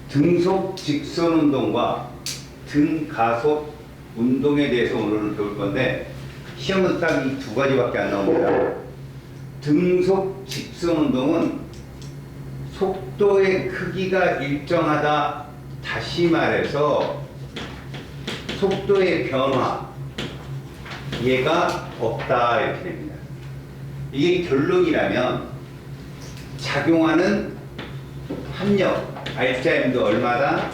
등속 직선 운동과 등가속 운동에 대해서 오늘은 배울 건데 시험은 딱 이 두 가지밖에 안 나옵니다. 등속 직선 운동은 속도의 크기가 일정하다. 다시 말해서 속도의 변화 얘가 없다 이렇게 됩니다. 이게 결론이라면 작용하는 합력 R자임도 얼마다?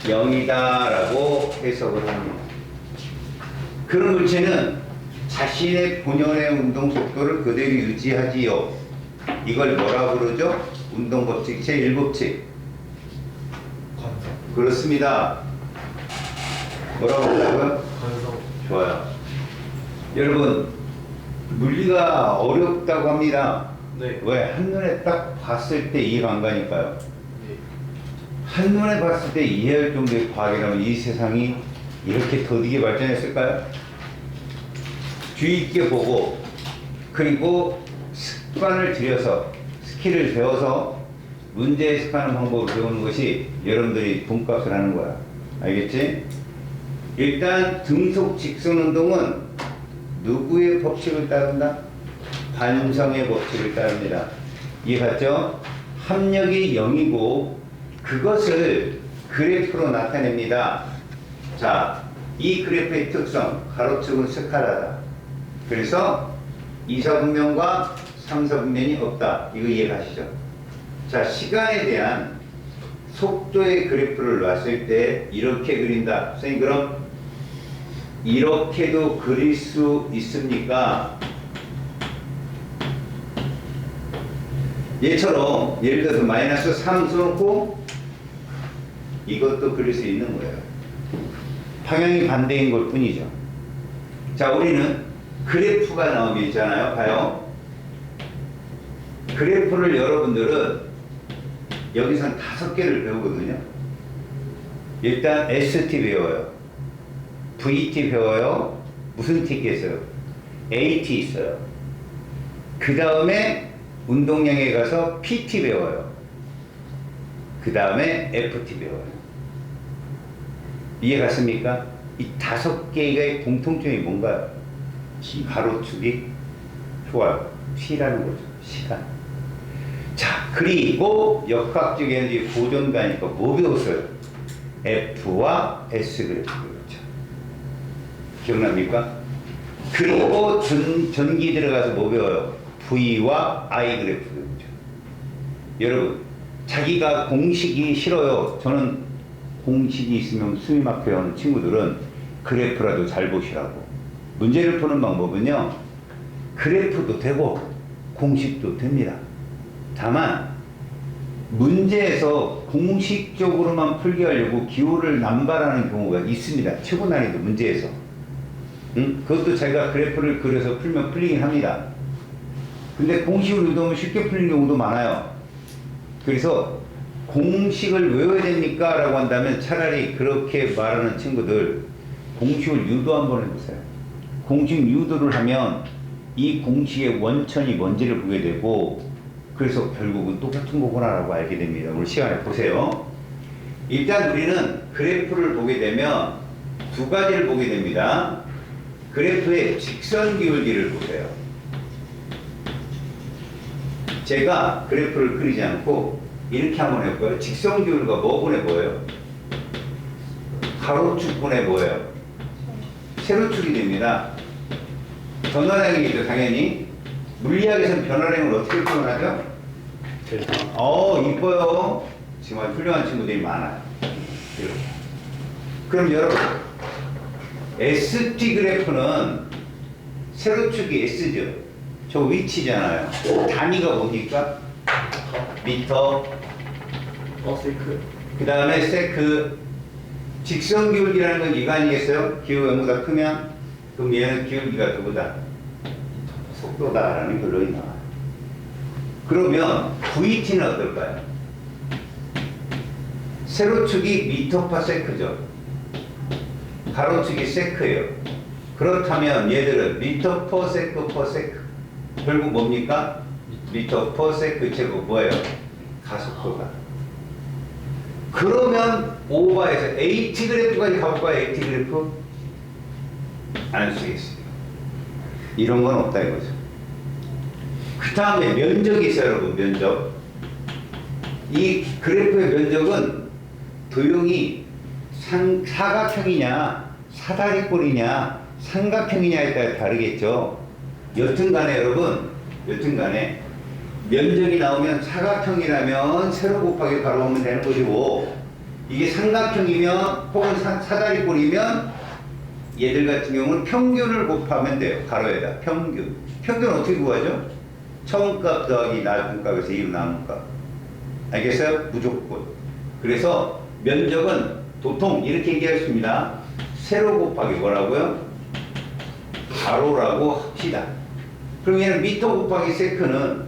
0이다 라고 해석을 합니다. 그런 물체는 자신의 본연의 운동 속도를 그대로 유지하지요. 이걸 뭐라고 그러죠? 운동법칙 제1법칙. 그렇습니다. 뭐라고 그러고요? 좋아요. 여러분 물리가 어렵다고 합니다. 네. 왜? 한눈에 딱 봤을 때 이해가 안 가니까요. 네. 한눈에 봤을 때 이해할 정도의 과학이라면 이 세상이 이렇게 더디게 발전했을까요? 주의 있게 보고 그리고 습관을 들여서 스킬을 배워서 문제 해석하는 방법을 배우는 것이 여러분들이 돈값을 하는 거야. 알겠지? 일단 등속 직선 운동은 누구의 법칙을 따른다? 반성의 법칙을 따릅니다. 이해갔죠? 합력이 0이고 그것을 그래프로 나타냅니다. 자, 이 그래프의 특성, 가로축은 스칼라다. 그래서 2사분면과 3사분면이 없다. 이거 이해가시죠? 자, 시간에 대한 속도의 그래프를 놨을 때 이렇게 그린다. 선생님 그럼 이렇게도 그릴 수 있습니까? 얘처럼 예를 들어서 마이너스 3 써놓고 이것도 그릴 수 있는 거예요. 방향이 반대인 것 뿐이죠. 자, 우리는 그래프가 나오면 있잖아요. 봐요. 그래프를 여러분들은 여기선 5개를 배우거든요. 일단 ST 배워요. VT 배워요. 무슨 T 있겠어요? AT 있어요. 그 다음에 운동량에 가서 PT 배워요. 그 다음에 FT 배워요. 이해 갔습니까? 이 5개의 공통점이 뭔가요? 가로축이 좋아요. T라는 거죠. 시간. 자, 그리고 역학적 에너지 보존가니까 뭐 배웠어요? F와 S 그래프 배웠죠. 기억납니까? 그리고 전기 들어가서 뭐 배워요? V와 I 그래프 배웠죠. 여러분, 자기가 공식이 싫어요. 저는 공식이 있으면 숨이 막혀요 하는 친구들은 그래프라도 잘 보시라고. 문제를 푸는 방법은요, 그래프도 되고 공식도 됩니다. 다만 문제에서 공식적으로만 풀게 하려고 기호를 남발하는 경우가 있습니다. 최고 난이도 문제에서. 그것도 제가 그래프를 그려서 풀면 풀리긴 합니다. 근데 공식을 유도하면 쉽게 풀리는 경우도 많아요. 그래서 공식을 외워야 됩니까? 라고 한다면 차라리 그렇게 말하는 친구들 공식을 유도 한번 해보세요. 공식 유도를 하면 이 공식의 원천이 뭔지를 보게 되고 그래서 결국은 똑같은 거구나라고 알게 됩니다. 오늘 시간에 보세요. 일단 우리는 그래프를 보게 되면 두 가지를 보게 됩니다. 그래프의 직선 기울기를 보세요. 제가 그래프를 그리지 않고 이렇게 한번 해볼까요? 직선 기울기가 뭐분에 보여요? 가로축분에 보여요. 세로축이 됩니다. 변화량이죠, 당연히. 물리학에서는 변화량을 어떻게 표현하죠? 이뻐요. 정말 훌륭한 친구들이 많아요. 이렇게. 그럼 여러분, ST 그래프는 세로축이 S죠. 저 위치잖아요. 단위가 뭡니까? 미터. 세크. 그 다음에 세크. 직선 기울기라는 건 이거 아니겠어요? 기호 0보다 크면? 그럼 얘는 기울기가 누구다? 속도다라는 결론이 나와요. 그러면 VT는 어떨까요? 세로축이 미터/파 세크죠. 가로축이 세크예요. 그렇다면 얘들은 미터/세크/세크. 결국 뭡니까? 미터/세크 제곱 뭐예요? 가속도다. 그러면 오버해서 H 그래프까지 가볼까요? H 그래프? 안 쓰겠어요. 이런 건 없다 이거죠. 그 다음에 면적이 있어요, 여러분. 면적. 이 그래프의 면적은 도형이 사각형이냐 사다리꼴이냐 삼각형이냐에 따라 다르겠죠. 여튼간에 여러분, 여튼간에 면적이 나오면 사각형이라면 세로 곱하기 가로 하면 되는 것이고, 이게 삼각형이면 혹은 사다리꼴이면 얘들 같은 경우는 평균을 곱하면 돼요. 가로에다 평균. 평균 어떻게 구하죠? 처음값 더하기 나중 값에서 이루 남은 값. 알겠어요? 무조건. 그래서 면적은 보통 이렇게 얘기하겠습니다. 세로 곱하기 뭐라고요? 가로라고 합시다. 그럼 얘는 미터 곱하기 세크는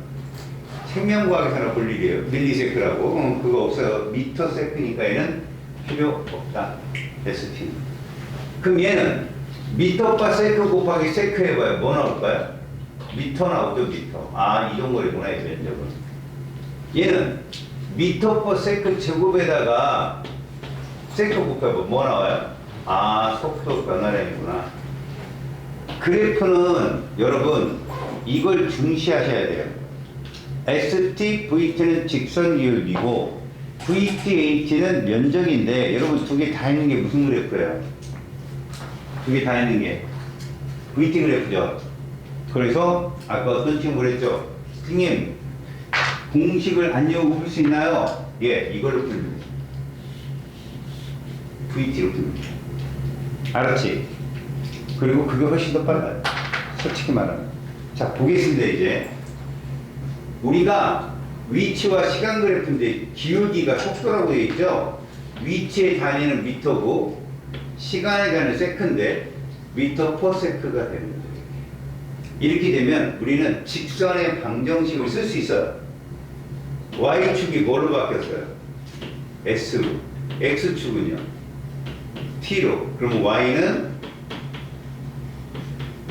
생명과학에서나 볼 일이에요. 밀리세크라고. 그거 없어요. 미터 세크니까 얘는 필요 없다. ST. 그럼 얘는 미터과 세크 곱하기 세크 해봐요. 뭐 나올까요? 미터 나오죠, 미터. 아, 이동거리구나, 이 면적은. 얘는 미터 퍼 세크 제곱에다가 세크 곱해보면 뭐 나와요? 아, 속도 변화량이구나. 그래프는 여러분 이걸 중시하셔야 돼요. ST, VT는 직선기울기고 VTH는 면적인데, 여러분 두 개 다 있는 게 무슨 그래프예요? 두 개 다 있는 게 VT 그래프죠. 그래서 아까 어떤 친구를 했죠? 선생님, 공식을 안 외우고 풀 수 있나요? 예, 이걸로 풀면 돼. VT로 풀면 돼. 알았지? 그리고 그게 훨씬 더 빨라요. 솔직히 말하면. 자, 보겠습니다, 이제. 우리가 위치와 시간 그래프인데 기울기가 속도라고 되어 있죠? 위치의 단위는 미터고 시간의 단위는 세크인데 미터 퍼 세크가 되는 거죠. 이렇게 되면 우리는 직선의 방정식을 쓸 수 있어요. Y축이 뭘로 바뀌었어요? S로. X축은요? T로. 그럼 Y는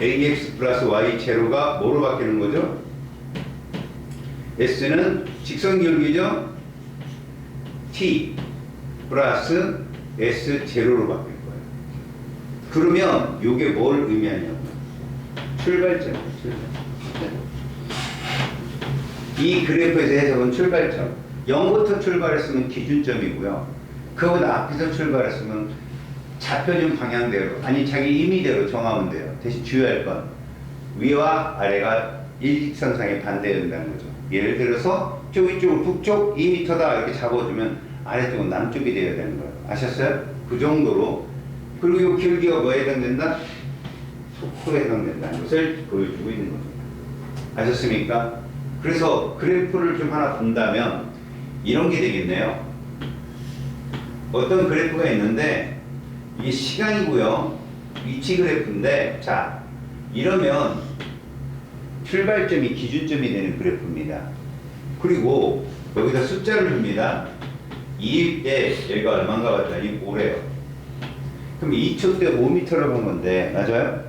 AX 플러스 Y 제로가 뭐로 바뀌는 거죠? S는 직선 기울기죠? T 플러스 S 제로로 바뀔 거예요. 그러면 이게 뭘 의미하냐면 출발점이에요. 출발점. 이 그래프에서 해석은 출발점. 0부터 출발했으면 기준점이고요. 그보다 앞에서 출발했으면 잡혀준 방향대로, 아니 자기 임의대로 정하면 돼요. 대신 주의할 건 위와 아래가 일직선상에 반대된다는 거죠. 예를 들어서 이쪽은 북쪽 2m다 이렇게 잡아주면 아래쪽은 남쪽이 되어야 되는 거예요. 아셨어요? 그 정도로. 그리고 이 기울기가 뭐에 해당된다? 속도에 해당된다는 것을 보여주고 있는 겁니다. 아셨습니까? 그래서 그래프를 좀 하나 본다면 이런 게 되겠네요. 어떤 그래프가 있는데 이게 시간이고요. 위치 그래프인데, 자, 이러면 출발점이 기준점이 되는 그래프입니다. 그리고 여기다 숫자를 줍니다. 2일 때 얘가 얼마인가 봤더니 5래요. 그럼 2초 때 5m라고 한 건데, 맞아요?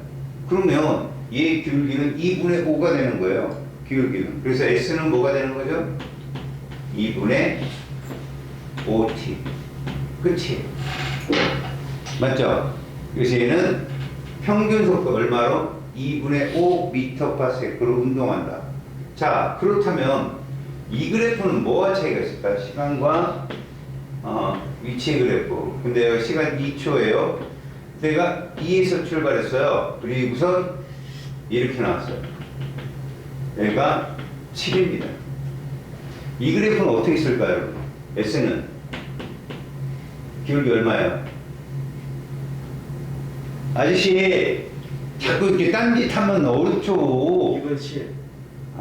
그러면 얘의 기울기는 2분의 5가 되는 거예요. 기울기는. 그래서 S는 뭐가 되는 거죠? 2분의 5t. 그치? 맞죠? 그래서 얘는 평균 속도 얼마로? 2분의 5m/s로 운동한다. 자, 그렇다면 이 그래프는 뭐와 차이가 있을까? 시간과 위치의 그래프. 근데 여기 시간 2초예요. 내가 2에서 출발했어요. 그리고 우선 이렇게 나왔어요. 얘가 7입니다. 이 그래프는 어떻게 쓸까요? S는 기울기 얼마예요? 아저씨 자꾸 이렇게 딴짓하면 어렵죠. 2분 7.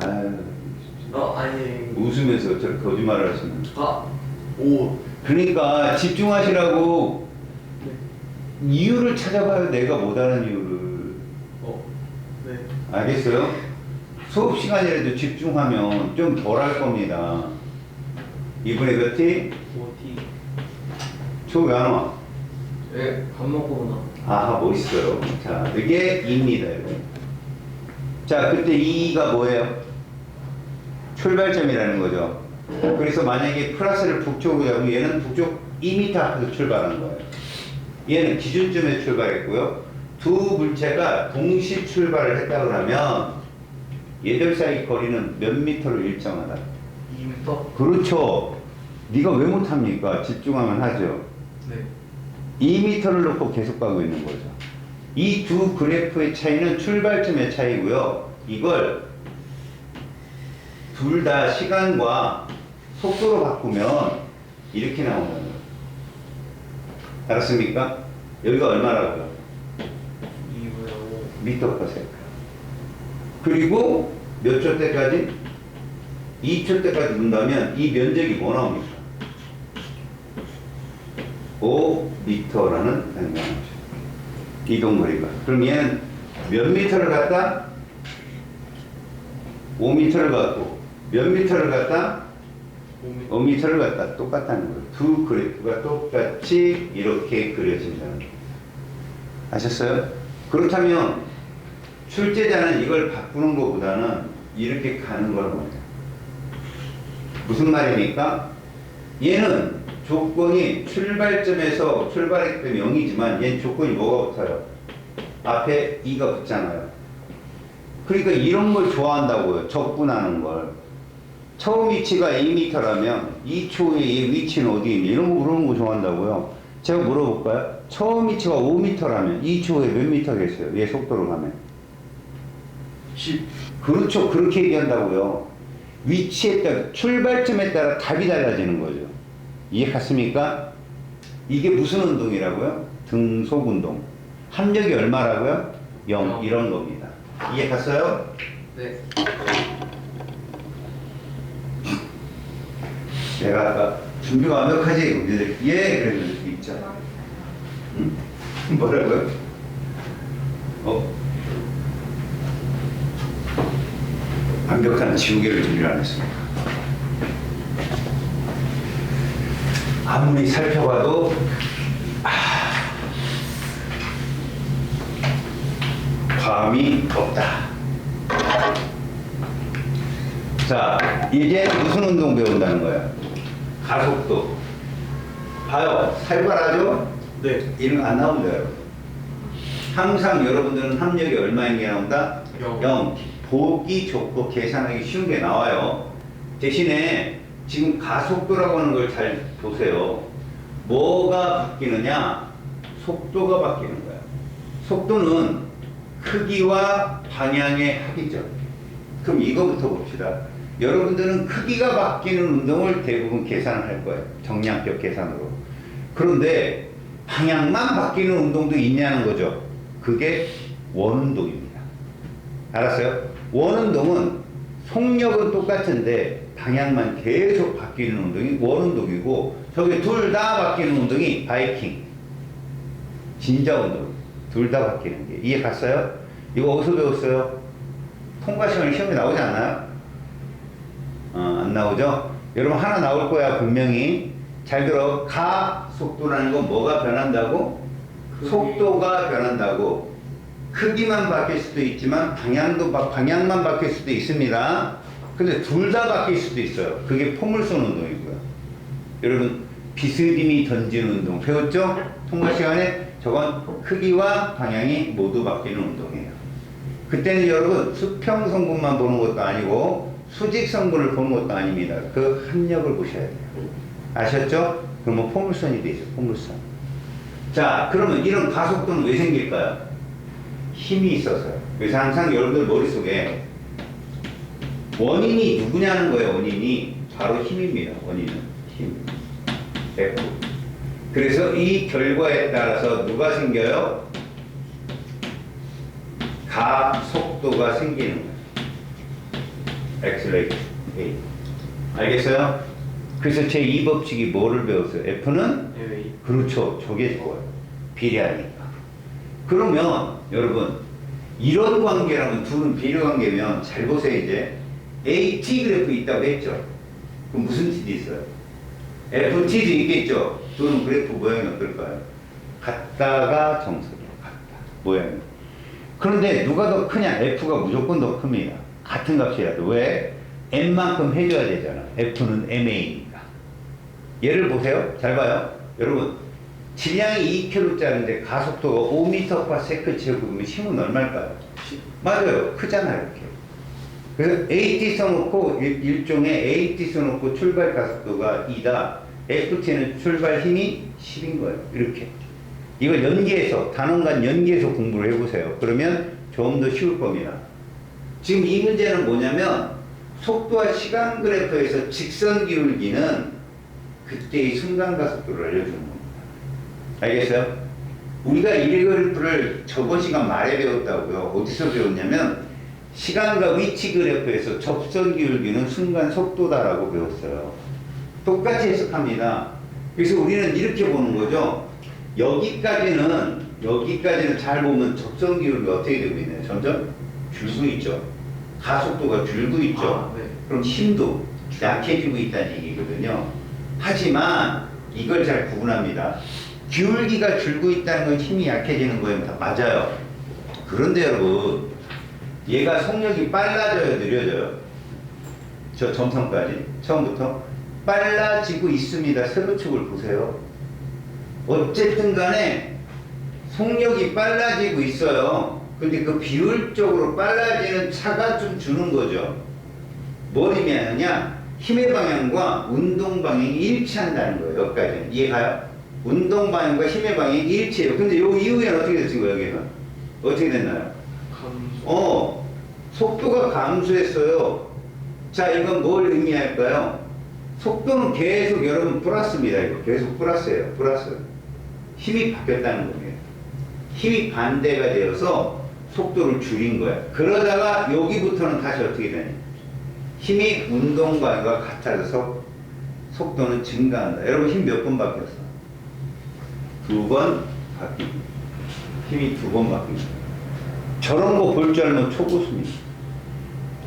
아유, 아니. 웃으면서 저렇게 거짓말을 하시면. 5. 그러니까 집중하시라고. 네. 이유를 찾아봐요. 내가 못하는 이유를. 네. 알겠어요? 수업 시간이라도 집중하면 좀 덜 할 겁니다. 이번에 몇 티? 5T. 초 왜 안 와? 네, 밥 먹고 오나. 아하, 멋있어요. 자, 이게 2입니다, 여러분. 자, 그때 2가 뭐예요? 출발점이라는 거죠. 그래서 만약에 플러스를 북쪽으로 잡으면 얘는 북쪽 2m 앞에서 출발한 거예요. 얘는 기준점에 출발했고요. 두 물체가 동시 출발을 했다 그러면 얘들 사이 거리는 몇 미터로 일정하다? 2m? 그렇죠. 네가 왜 못합니까? 집중하면 하죠. 네. 2m를 놓고 계속 가고 있는 거죠. 이 두 그래프의 차이는 출발점의 차이고요. 이걸 둘 다 시간과 속도로 바꾸면 이렇게 나오는 거예요. 알았습니까? 여기가 얼마라고요? 2분의 미터 퍼 세컨드. 그리고 몇 초 때까지? 2초 때까지 눈다면 이 면적이 뭐 나옵니까? 5m라는 단위가 나오죠. 이동거리가. 그럼 얘는 몇 미터를 갔다? 5m를 갔고 몇 미터를 갔다? 5m. 5m를 갔다. 똑같다는 거예요. 두 그래프가 똑같이 이렇게 그려진다는 거예요. 아셨어요? 그렇다면 출제자는 이걸 바꾸는 것보다는 이렇게 가는 걸 원해요. 무슨 말입니까? 얘는 조건이 출발점에서 출발했기 때문에 0이지만 얘는 조건이 뭐가 붙어요? 앞에 2가 붙잖아요. 그러니까 이런 걸 좋아한다고요. 적분하는 걸. 처음 위치가 Am라면 2초에 얘 위치는 어디 있니? 이런 거 물어보는 거 좋아한다고요. 제가 물어볼까요? 처음 위치가 5m라면 2초에 몇 미터겠어요? 얘 속도로 가면. 10. 그렇죠. 그렇게 얘기한다고요. 위치에 따라, 출발점에 따라 답이 달라지는 거죠. 이해 갔습니까? 이게 무슨 운동이라고요? 등속 운동. 합력이 얼마라고요? 0. 이런 겁니다. 이해 갔어요? 네. 내가 아까 준비가 완벽하지? 예! 그랬는데 있잖아. 응? 뭐라고요? 완벽한 지우개를 준비를 안 했습니다. 아무리 살펴봐도 감이 없다. 자, 이제 무슨 운동 배운다는 거야? 가속도. 봐요. 살벌하죠? 네. 이런 거 안 나온다, 여러분. 항상 여러분들은 합력이 얼마인 게 나온다? 0. 0. 보기 좋고 계산하기 쉬운 게 나와요. 대신에 지금 가속도라고 하는 걸 잘 보세요. 뭐가 바뀌느냐? 속도가 바뀌는 거야. 속도는 크기와 방향의 합이죠. 그럼 이거부터 봅시다. 여러분들은 크기가 바뀌는 운동을 대부분 계산을 할 거예요. 정량적 계산으로. 그런데 방향만 바뀌는 운동도 있냐는 거죠. 그게 원운동입니다. 알았어요? 원운동은 속력은 똑같은데 방향만 계속 바뀌는 운동이 원운동이고, 저기 둘 다 바뀌는 운동이 바이킹. 진자 운동. 둘 다 바뀌는 게. 이해 갔어요? 이거 어디서 배웠어요? 통과 시간에 시험에 나오지 않나요? 안 나오죠? 여러분 하나 나올 거야 분명히. 잘 들어. 가속도라는 건 뭐가 변한다고? 속도가 변한다고. 크기만 바뀔 수도 있지만 방향만 바뀔 수도 있습니다. 근데 둘 다 바뀔 수도 있어요. 그게 포물선 운동이고요. 여러분 비스듬히 던지는 운동 배웠죠? 통과 시간에. 저건 크기와 방향이 모두 바뀌는 운동이에요. 그때는 여러분 수평 성분만 보는 것도 아니고 수직 성분을 보는 것도 아닙니다. 그 합력을 보셔야 돼요. 아셨죠? 그러면 포물선이 되죠. 포물선. 자, 그러면 이런 가속도는 왜 생길까요? 힘이 있어서요. 그래서 항상 여러분들 머릿속에 원인이 누구냐는 거예요. 원인이 바로 힘입니다. 원인은 힘. F. 그래서 이 결과에 따라서 누가 생겨요? 가속도가 생기는 거예요. 엑셀레이터 A. 알겠어요? 그래서 제2 법칙이 뭐를 배웠어요? F는? A. 그렇죠. 저게 좋아요. 비례하니까. 그러면 여러분 이런 관계라면 둘은 비례 관계면 잘 보세요. 이제 AT 그래프 있다고 했죠. 그럼 무슨 T도 있어요? FT도 있겠죠. 둘은 그래프 모양이 어떨까요? 같다가 정석이에요. 같다. 모양이. 그런데 누가 더 크냐? F가 무조건 더 큽니다. 같은 값이라도. 왜? m만큼 해줘야 되잖아. F는 ma니까. 예를 보세요. 잘 봐요. 여러분, 질량이 2kg짜리인데 가속도가 5m/s 제곱이면 힘은 얼마일까요? 10. 맞아요. 크잖아요. 이렇게. 그래서 AT 써놓고 일종의 AT 써놓고 출발 가속도가 2다. FT는 출발 힘이 10인 거예요. 이렇게. 이걸 연계해서 단원간 연계해서 공부를 해보세요. 그러면 좀 더 쉬울 겁니다. 지금 이 문제는 뭐냐면 속도와 시간 그래프에서 직선 기울기는 그때의 순간 가속도를 알려주는 겁니다. 알겠어요? 우리가 이 그래프를 저번 시간 말에 배웠다고요. 어디서 배웠냐면 시간과 위치 그래프에서 접선 기울기는 순간 속도다라고 배웠어요. 똑같이 해석합니다. 그래서 우리는 이렇게 보는 거죠. 여기까지는 잘 보면 접선 기울기가 어떻게 되고 있나요? 점점 줄고 있죠. 가속도가 줄고 있죠. 아, 네. 그럼 힘도 약해지고 있다는 얘기거든요. 하지만 이걸 잘 구분합니다. 기울기가 줄고 있다는 건 힘이 약해지는 거예요. 다 맞아요. 그런데 여러분, 얘가 속력이 빨라져요, 느려져요? 저 점선까지 처음부터 빨라지고 있습니다. 세로축을 보세요. 어쨌든 간에 속력이 빨라지고 있어요. 근데 그 비율적으로 빨라지는 차가 좀 주는 거죠. 뭘 의미하느냐? 힘의 방향과 운동 방향이 일치한다는 거예요. 여기까지는. 이해가요? 운동 방향과 힘의 방향이 일치해요. 근데 요 이후에는 어떻게 됐은 거예요, 여기가? 어떻게 됐나요? 감소. 속도가 감소했어요. 자, 이건 뭘 의미할까요? 속도는 계속 여러분 플러스입니다. 이거 계속 플러스예요. 플러스. 힘이 바뀌었다는 겁니다. 힘이 반대가 되어서 속도를 줄인 거야. 그러다가 여기부터는 다시 어떻게 되냐? 힘이 운동 방향과 같아져서 속도는 증가한다. 여러분 힘 몇 번 바뀌었어? 2번 바뀝니다. 힘이 2번 바뀝니다. 저런 거 볼 줄 알면 초고수입니다.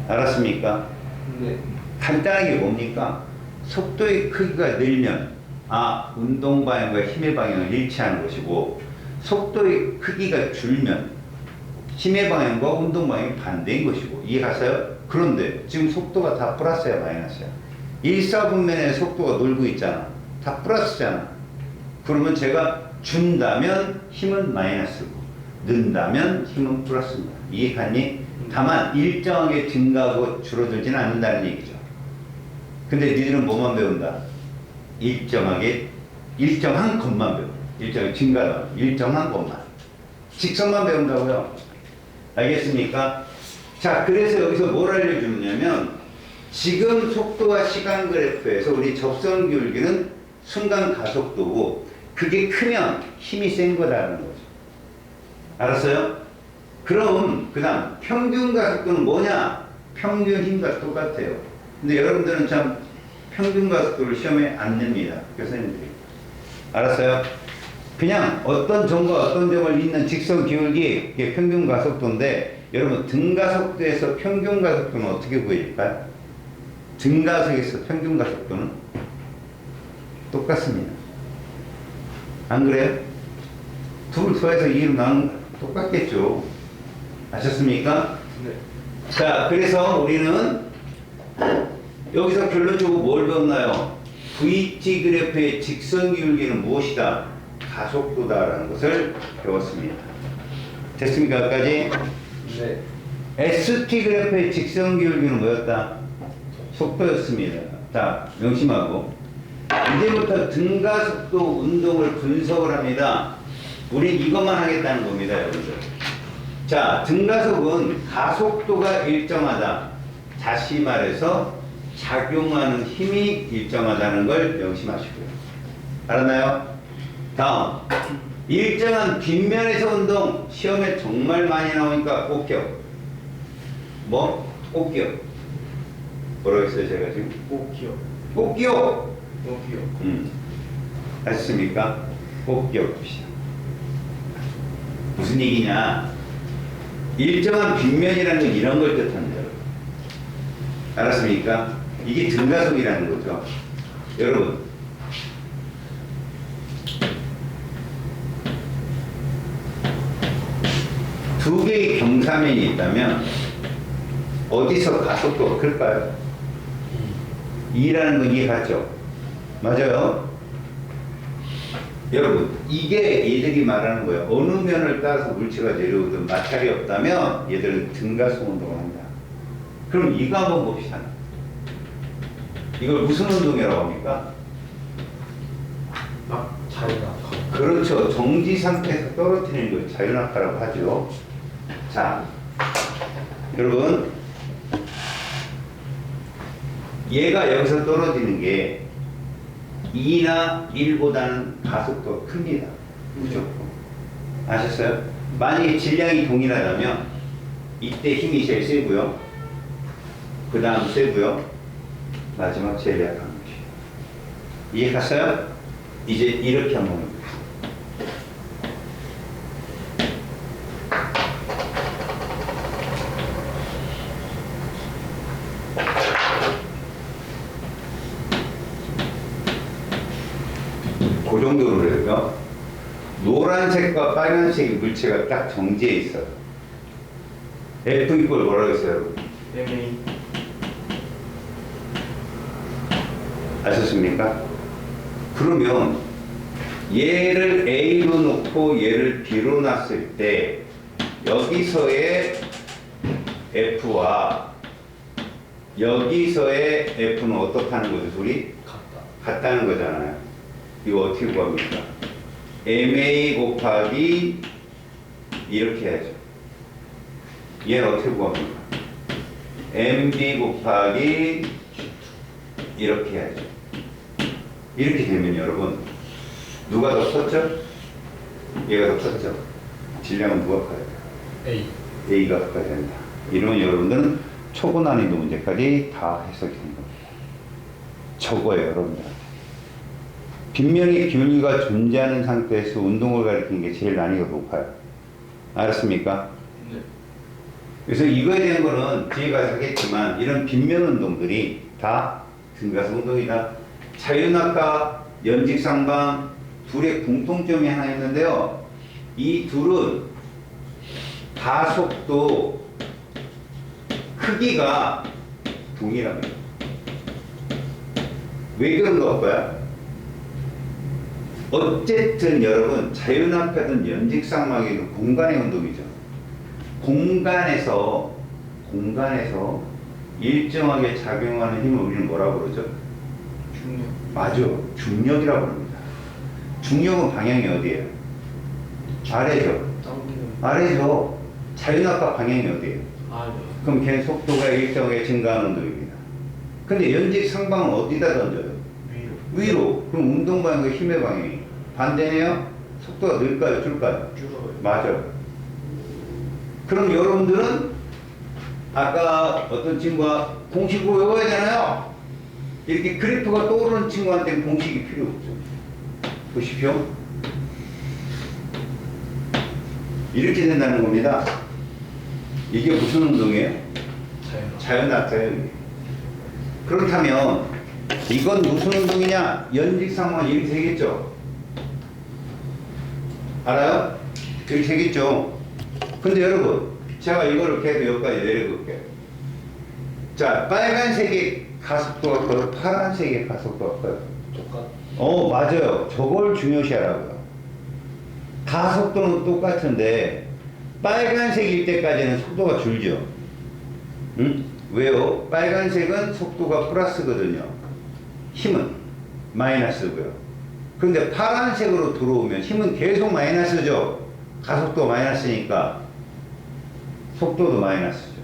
알았습니까? 네. 간단하게 뭡니까? 속도의 크기가 늘면 운동 방향과 힘의 방향을 일치하는 것이고, 속도의 크기가 줄면 힘의 방향과 운동 방향이 반대인 것이고. 이해가세요? 그런데 지금 속도가 다 플러스야 마이너스야? 1사분면의 속도가 놀고 있잖아. 다 플러스잖아. 그러면 제가 준다면 힘은 마이너스고 는다면 힘은 플러스입니다. 이해갔니? 다만 일정하게 증가하고 줄어들지는 않는다는 얘기죠. 근데 니들은 뭐만 배운다? 일정한 것만 배워. 일정하게 증가다. 일정한 것만. 직선만 배운다고요. 알겠습니까? 자, 그래서 여기서 뭘 알려주냐면 지금 속도와 시간 그래프에서 우리 접선 기울기는 순간 가속도고, 그게 크면 힘이 센 거다라는 거죠. 알았어요? 그럼 그 다음 평균 가속도는 뭐냐? 평균 힘과 똑같아요. 근데 여러분들은 참 평균 가속도를 시험에 안 냅니다. 교수님들이. 알았어요? 그냥 어떤 점과 어떤 점을 잇는 직선 기울기, 이게 평균 가속도인데, 여러분 등가속도에서 평균 가속도는 어떻게 구해질까요? 등가속에서 평균 가속도는 똑같습니다. 안 그래요? 둘 더해서 2로 나누면 똑같겠죠. 아셨습니까? 네. 자, 그래서 우리는 여기서 결론적으로 뭘 배웠나요? VT 그래프의 직선 기울기는 무엇이다? 가속도다라는 것을 배웠습니다. 됐습니까? 여기까지? 네. ST 그래프의 직선 기울기는 뭐였다? 속도였습니다. 자, 명심하고 이제부터 등가속도 운동을 분석을 합니다. 우린 이것만 하겠다는 겁니다, 여러분들. 자, 등가속은 가속도가 일정하다. 다시 말해서 작용하는 힘이 일정하다는 걸 명심하시고요. 알았나요? 다음, 일정한 빗면에서 운동. 시험에 정말 많이 나오니까 꼭 기억. 뭐? 꼭 기억. 뭐라고 했어요, 제가 지금? 꼭 기억. 꼭 기억! 꼭 기억. 아셨습니까? 꼭 기억합시다. 무슨 얘기냐? 일정한 빗면이라는 건 이런 걸 뜻합니다. 알았습니까? 이게 등가속이라는 거죠. 여러분, 두 개의 경사면이 있다면 어디서 가속도가 클까요? E라는 건 이해 갔죠? 맞아요. 여러분, 이게 얘들이 말하는 거예요. 어느 면을 따라서 물체가 내려오든 마찰이 없다면 얘들은 등가속 운동을 한다. 그럼 이거 한번 봅시다. 이걸 무슨 운동이라고 합니까? 자유낙하. 그렇죠. 정지 상태에서 떨어뜨리는 걸 자유낙하라고 하죠. 자, 여러분, 얘가 여기서 떨어지는 게 2나 1보다는 가속도가 큽니다. 무조건. 아셨어요? 만약에 질량이 동일하다면 이때 힘이 제일 세고요. 그 다음 세고요. 마지막 제일 약한 것이. 이해 갔어요? 이제 이렇게 한번 해볼게요. 그 정도로 해서 노란색과 빨간색의 물체가 딱 정지해 있어요. F 이꼴 뭐라고 했어요, 여러분? MA. 아셨습니까? 그러면 얘를 A로 놓고 얘를 B로 놨을 때 여기서의 F와 여기서의 F는 어떻게 하는 거죠, 둘이? 같다는 거잖아요. 이거 어떻게 구합니까? MA 곱하기 이렇게 해야죠. 얘는 어떻게 구합니까? MB 곱하기 이렇게 해야죠. 이렇게 되면 여러분 누가 더 컸죠? 얘가 더 컸죠? 질량은 누가 커야 돼요? A가 커야 된다. 이러면 여러분들은 초고 난이도 문제까지 다 해석이 되는 겁니다. 저거예요, 여러분들. 빗면의 기울기가 존재하는 상태에서 운동을 가리키는 게 제일 난이도가 높아요. 알았습니까? 네. 그래서 이거에 대한 거는 뒤에 가서 하겠지만 이런 빗면 운동들이 다 등가속 운동이다. 자유낙하, 연직상방 둘의 공통점이 하나 있는데요. 이 둘은 가속도 크기가 동일합니다. 왜 그런가 볼까요? 어쨌든 여러분 자유낙하든 연직상방이든 공간의 운동이죠. 공간에서 일정하게 작용하는 힘을 우리는 뭐라고 그러죠? 중력. 맞아. 중력이라고 합니다. 중력은 방향이 어디예요? 아래죠. 당기는. 아래죠. 자유낙하 방향이 어디예요? 네. 그럼 걔는 속도가 일정하게 증가하는 운동입니다. 근데 연직상방은 어디다 던져요? 위로. 그럼 운동 방향과 힘의 방향이 반대네요? 속도가 늘까요? 줄까요? 줄어요. 맞아요. 그럼 여러분들은 아까 어떤 친구가 공식을 외워야 되나요? 이렇게 그래프가 떠오르는 친구한테는 공식이 필요 없죠. 보십시오. 이렇게 된다는 겁니다. 이게 무슨 운동이에요? 자유낙하예요. 그렇다면 이건 무슨 운동이냐? 연직상방 이렇게 되겠죠? 알아요? 이렇게 되겠죠? 근데 여러분 제가 이거를 계속 여기까지 내려볼게요. 자, 빨간색의 가속도가 커요? 파란색의 가속도가 커요? 맞아요. 저걸 중요시하라고요. 가속도는 똑같은데 빨간색일 때까지는 속도가 줄죠. 응? 왜요? 빨간색은 속도가 플러스거든요. 힘은 마이너스고요. 그런데 파란색으로 들어오면 힘은 계속 마이너스죠. 가속도 마이너스니까 속도도 마이너스죠.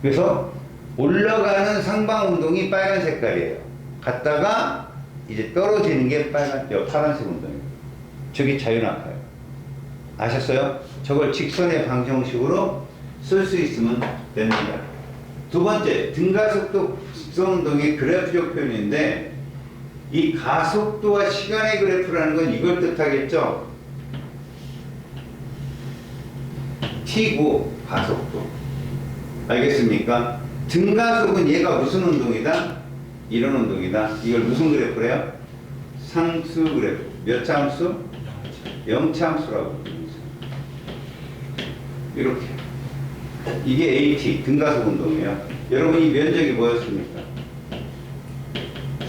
그래서 올라가는 상방 운동이 빨간 색깔이에요. 갔다가 이제 떨어지는 게 파란색 운동이에요. 저게 자유낙하예요. 아셨어요? 저걸 직선의 방정식으로 쓸 수 있으면 됩니다. 두 번째, 등가속도 직선 운동의 그래프적 표현인데 이 가속도와 시간의 그래프라는 건 이걸 뜻하겠죠? T고 가속도. 알겠습니까? 등가속은 얘가 무슨 운동이다? 이런 운동이다. 이걸 무슨 그래프래요? 상수 그래프. 몇 차 함수? 0차 함수라고 부릅니다. 이렇게. 이게 AT, 등가속 운동이에요. 여러분 이 면적이 뭐였습니까?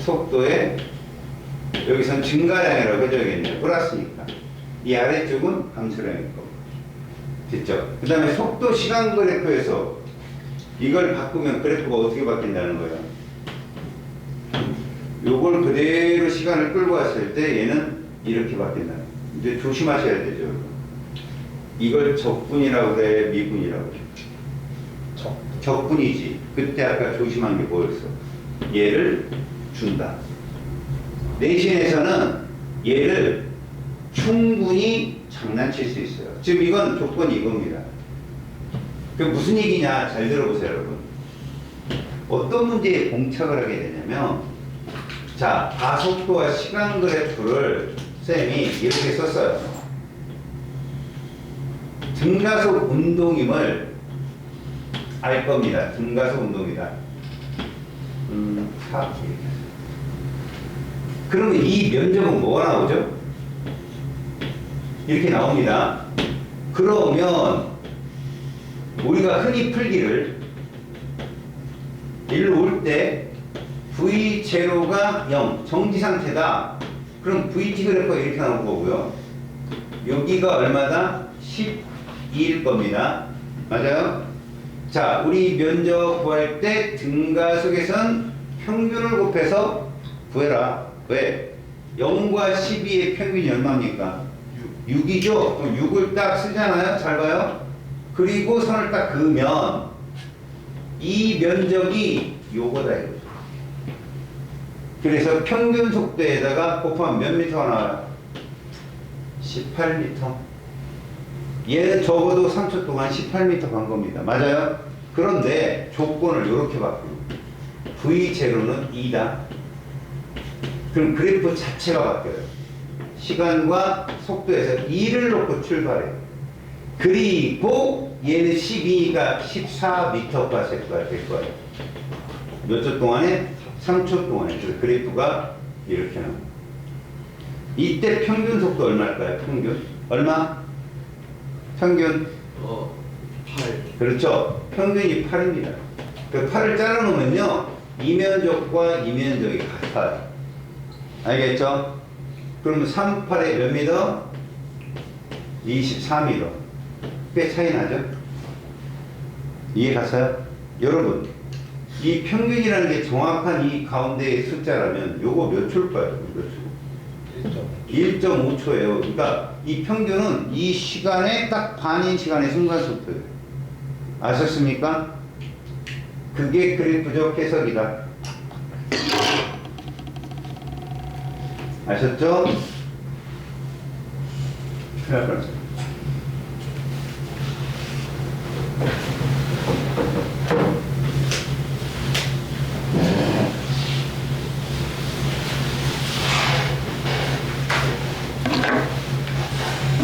속도에 여기선 증가량이라고 해줘야겠네요. 플러스니까. 이 아래쪽은 감소량일 거고. 됐죠? 그 다음에 속도 시간 그래프에서 이걸 바꾸면 그래프가 어떻게 바뀐다는 거예요? 요걸 그대로 시간을 끌고 왔을 때 얘는 이렇게 바뀐다. 이제 조심하셔야 되죠. 이걸 적분이라고 그래, 미분이라고 그래? 적분이지. 그때 아까 조심한 게 뭐였어? 얘를 준다. 내신에서는 얘를 충분히 장난칠 수 있어요. 지금 이건 조건이 이겁니다. 그 무슨 얘기냐? 잘 들어보세요, 여러분. 어떤 문제에 봉착을 하게 되냐면, 자, 가속도와 시간 그래프를 쌤이 이렇게 썼어요. 등가속 운동임을 알 겁니다. 등가속 운동이다. 그러면 이 면적은 뭐가 나오죠? 이렇게 나옵니다. 그러면 우리가 흔히 풀기를 일로 올 때 V0가 0, 정지 상태다. 그럼 VT 그래프가 이렇게 나올 거고요. 여기가 얼마다? 12일 겁니다. 맞아요? 자, 우리 면적 구할 때 등가속에선 평균을 곱해서 구해라. 왜? 0과 12의 평균이 얼마입니까? 6이죠? 그럼 6을 딱 쓰잖아요? 잘 봐요? 그리고 선을 딱 그으면 이 면적이 요거다 이거죠. 그래서 평균 속도에다가 곱하면 몇 미터가 나와요? 18m. 얘는 적어도 3초 동안 18m 간 겁니다. 맞아요? 그런데 조건을 이렇게 바꾸고 V0는 2다. 그럼 그래프 자체가 바뀌어요. 시간과 속도에서 2를 놓고 출발해요. 그리고 얘는 12가 14m가 될 거예요. 몇 초 동안에? 3초 동안에. 그래서 그래프가 이렇게 나옵니다. 이때 평균 속도 얼마일까요? 평균? 얼마? 평균? 8. 그렇죠. 평균이 8입니다. 그 8을 잘라놓으면요. 이면적과 이면적이 같아요. 알겠죠? 그럼 3, 8에 몇 미터? 24m. 꽤 차이 나죠? 이해 갔어요? 여러분, 이 평균이라는 게 정확한 이 가운데의 숫자라면 요거 몇 초일까요? 몇 초? 1.5초예요. 그러니까 이 평균은 이 시간의 딱 반인 시간의 순간 속도예요. 아셨습니까? 그게 그래프적 해석이다. 아셨죠?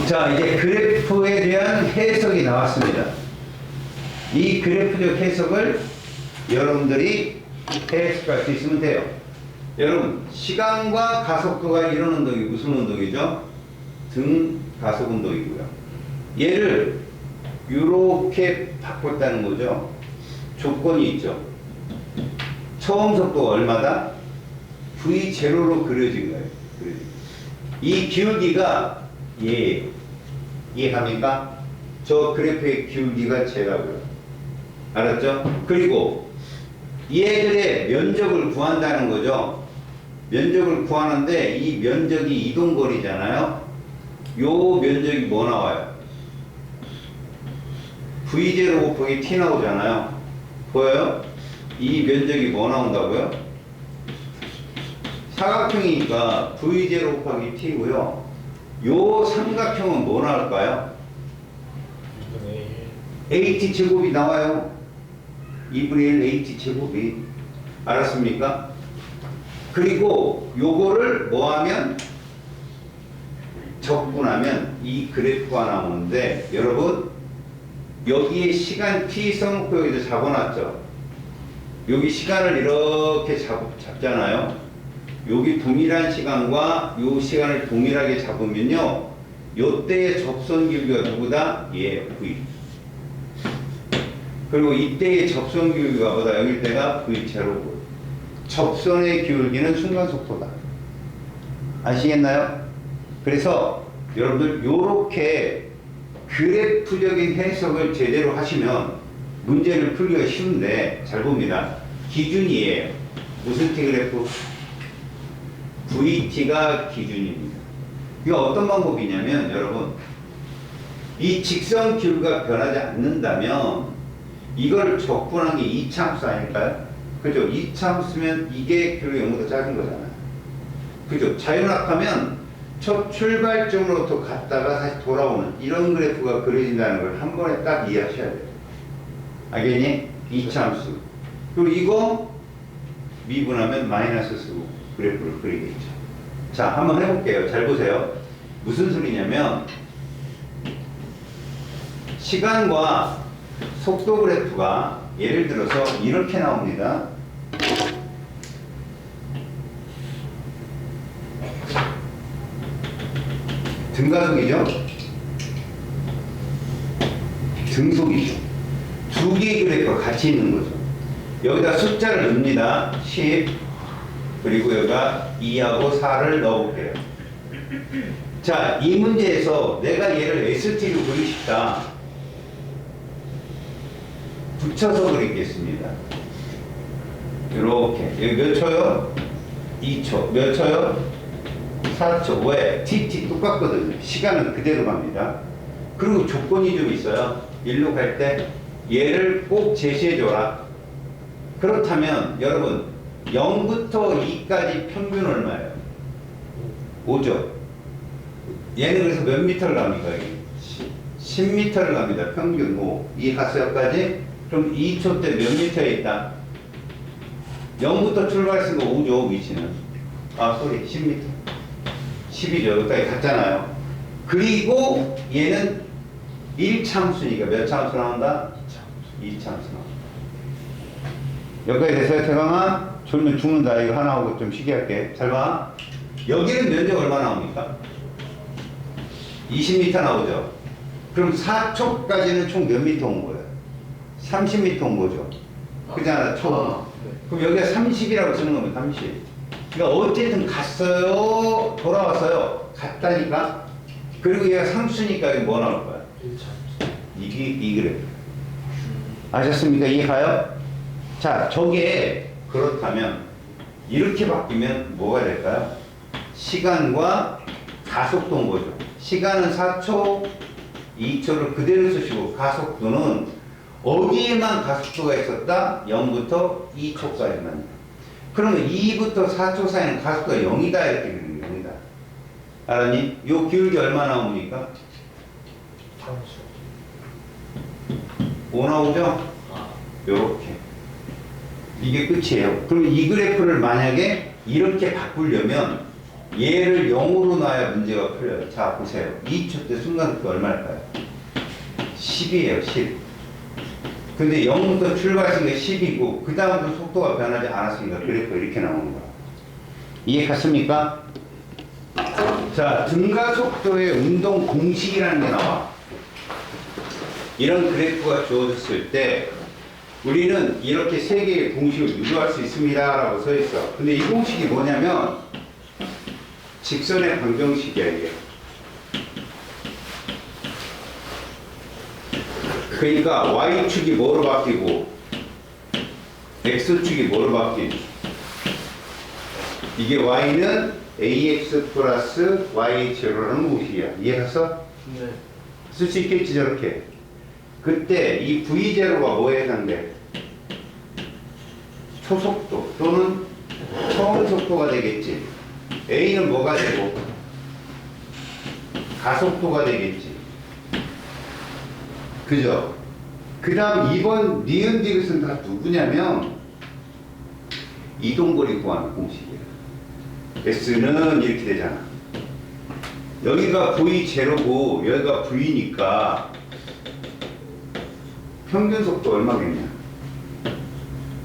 자, 이제 그래프에 대한 해석이 나왔습니다. 이 그래프적 해석을 여러분들이 해석할 수 있으면 돼요. 여러분, 시간과 가속도가 이런 운동이 무슨 운동이죠? 등가속 운동이고요. 얘를 이렇게 바꿨다는 거죠. 조건이 있죠. 처음 속도가 얼마다? V0로 그려진 거예요. 이 기울기가 얘예요. 이해갑니까? 저 그래프의 기울기가 제라고요. 알았죠? 그리고 얘들의 면적을 구한다는 거죠. 면적을 구하는데 이 면적이 이동거리잖아요. 요 면적이 뭐 나와요? V0 곱하기 T 나오잖아요. 보여요? 이 면적이 뭐 나온다고요? 사각형이니까 V0 곱하기 T고요. 요 삼각형은 뭐 나올까요? AT 제곱이 나와요. 2분의 1 AT 제곱이. 알았습니까? 그리고 요거를 뭐 하면? 적분하면 이 그래프가 나오는데, 여러분 여기에 시간 t 써놓고 여기도 잡아놨죠. 여기 시간을 이렇게 잡잖아요. 여기 동일한 시간과 요 시간을 동일하게 잡으면요, 요때의 접선 기울기가 누구다? 예, V. 그리고 이때의 접선 기울기가 뭐다? 여기 때가 V0고. 접선의 기울기는 순간속도다. 아시겠나요? 그래서 여러분들 요렇게 그래프적인 해석을 제대로 하시면 문제를 풀기가 쉬운데, 잘 봅니다. 기준이에요. 무슨 T 그래프? VT가 기준입니다. 이거 어떤 방법이냐면, 여러분, 이 직선 기울기가 변하지 않는다면 이걸 적분한 게 이차함수 아닐까요? 그죠? 이차함수면 이게 기울기 0보다 작은 거잖아요. 그죠? 자유낙하면 첫 출발점으로부터 갔다가 다시 돌아오는 이런 그래프가 그려진다는 걸 한 번에 딱 이해하셔야 돼요. 알겠니? 이차함수. 그리고 이거 미분하면 마이너스 쓰고 그래프를 그리겠죠. 자, 한번 해볼게요. 잘 보세요. 무슨 소리냐면, 시간과 속도 그래프가 예를 들어서 이렇게 나옵니다. 등가속이죠? 등속이죠. 두 개의 그래프가 같이 있는 거죠. 여기다 숫자를 넣습니다. 10, 그리고 여기다 2하고 4를 넣어볼게요. 자, 이 문제에서 내가 얘를 ST로 그리고 싶다. 붙여서 그리겠습니다. 이렇게. 여기 몇 초요? 2초. 몇 초요? 4초. 왜? TT 똑같거든요. 시간은 그대로 갑니다. 그리고 조건이 좀 있어요. 일로 갈 때 얘를 꼭 제시해줘라. 그렇다면 여러분 0부터 2까지 평균 얼마예요? 5죠. 얘는 그래서 몇 미터를 갑니까? 10미터를 갑니다. 평균 5. 이해갔어요까지? 그럼 2초 때 몇 미터에 있다? 0부터 출발했으니까 5죠. 위치는. 아, 소리. 10m. 10이죠. 여기까지 갔잖아요. 그리고 얘는 1차함수니까 몇 차함수 나온다? 2차함수 나온다. 여기까지 됐어요, 태광아? 졸면 죽는다. 이거 하나 하고 좀 쉬게 할게. 잘 봐. 여기는 면적 얼마 나옵니까? 20m 나오죠. 그럼 4초까지는 총 몇 미터 온 거예요? 30m 온 거죠. 그잖아, 총. 네. 그럼 여기가 30이라고 쓰는 거면 30. 그러니까 어쨌든 갔어요, 돌아왔어요. 갔다니까. 그리고 얘가 상수니까 이게 뭐 나올 거야? 1차. 이게 이 그래프. 아셨습니까? 이해 가요? 자, 저게 그렇다면 이렇게 바뀌면 뭐가 될까요? 시간과 가속도인 거죠. 시간은 4초, 2초를 그대로 쓰시고, 가속도는 어디에만 가속도가 있었다? 0부터 2초까지만. 그러면 2부터 4초 사이는 가속도가 0이다 이렇게 되는 게 0이다. 알았니? 요 기울기 얼마 나옵니까? 5 나오죠? 요렇게. 이게 끝이에요. 그럼 이 그래프를 만약에 이렇게 바꾸려면 얘를 0으로 놔야 문제가 풀려요. 자, 보세요. 2초 때 순간속도 얼마일까요? 10이에요, 10. 근데 0부터 출발했으니까 10이고, 그 다음부터 속도가 변하지 않았으니까 그래프가 이렇게 나오는 거야. 이해 갔습니까? 자, 등가속도의 운동 공식이라는 게 나와. 이런 그래프가 주어졌을 때, 우리는 이렇게 세 개의 공식을 유도할 수 있습니다. 라고 써 있어. 근데 이 공식이 뭐냐면, 직선의 방정식이야, 이게. 그러니까 Y축이 뭐로 바뀌고, X축이 뭐로 바뀌지? 이게 Y는 AX 플러스 Y0라는 공식이야. 이해했어? 네. 쓸 수 있겠지, 저렇게. 그때 이 V0가 뭐에 해당돼? 초속도 또는 초음속도가 되겠지. A는 뭐가 되고? 가속도가 되겠지. 그죠? 그 다음 2번 니은 디귿은 다 누구냐면 이동거리 구하는 공식이야. S는 이렇게 되잖아. 여기가 V0고 여기가 V니까 평균 속도 얼마겠냐?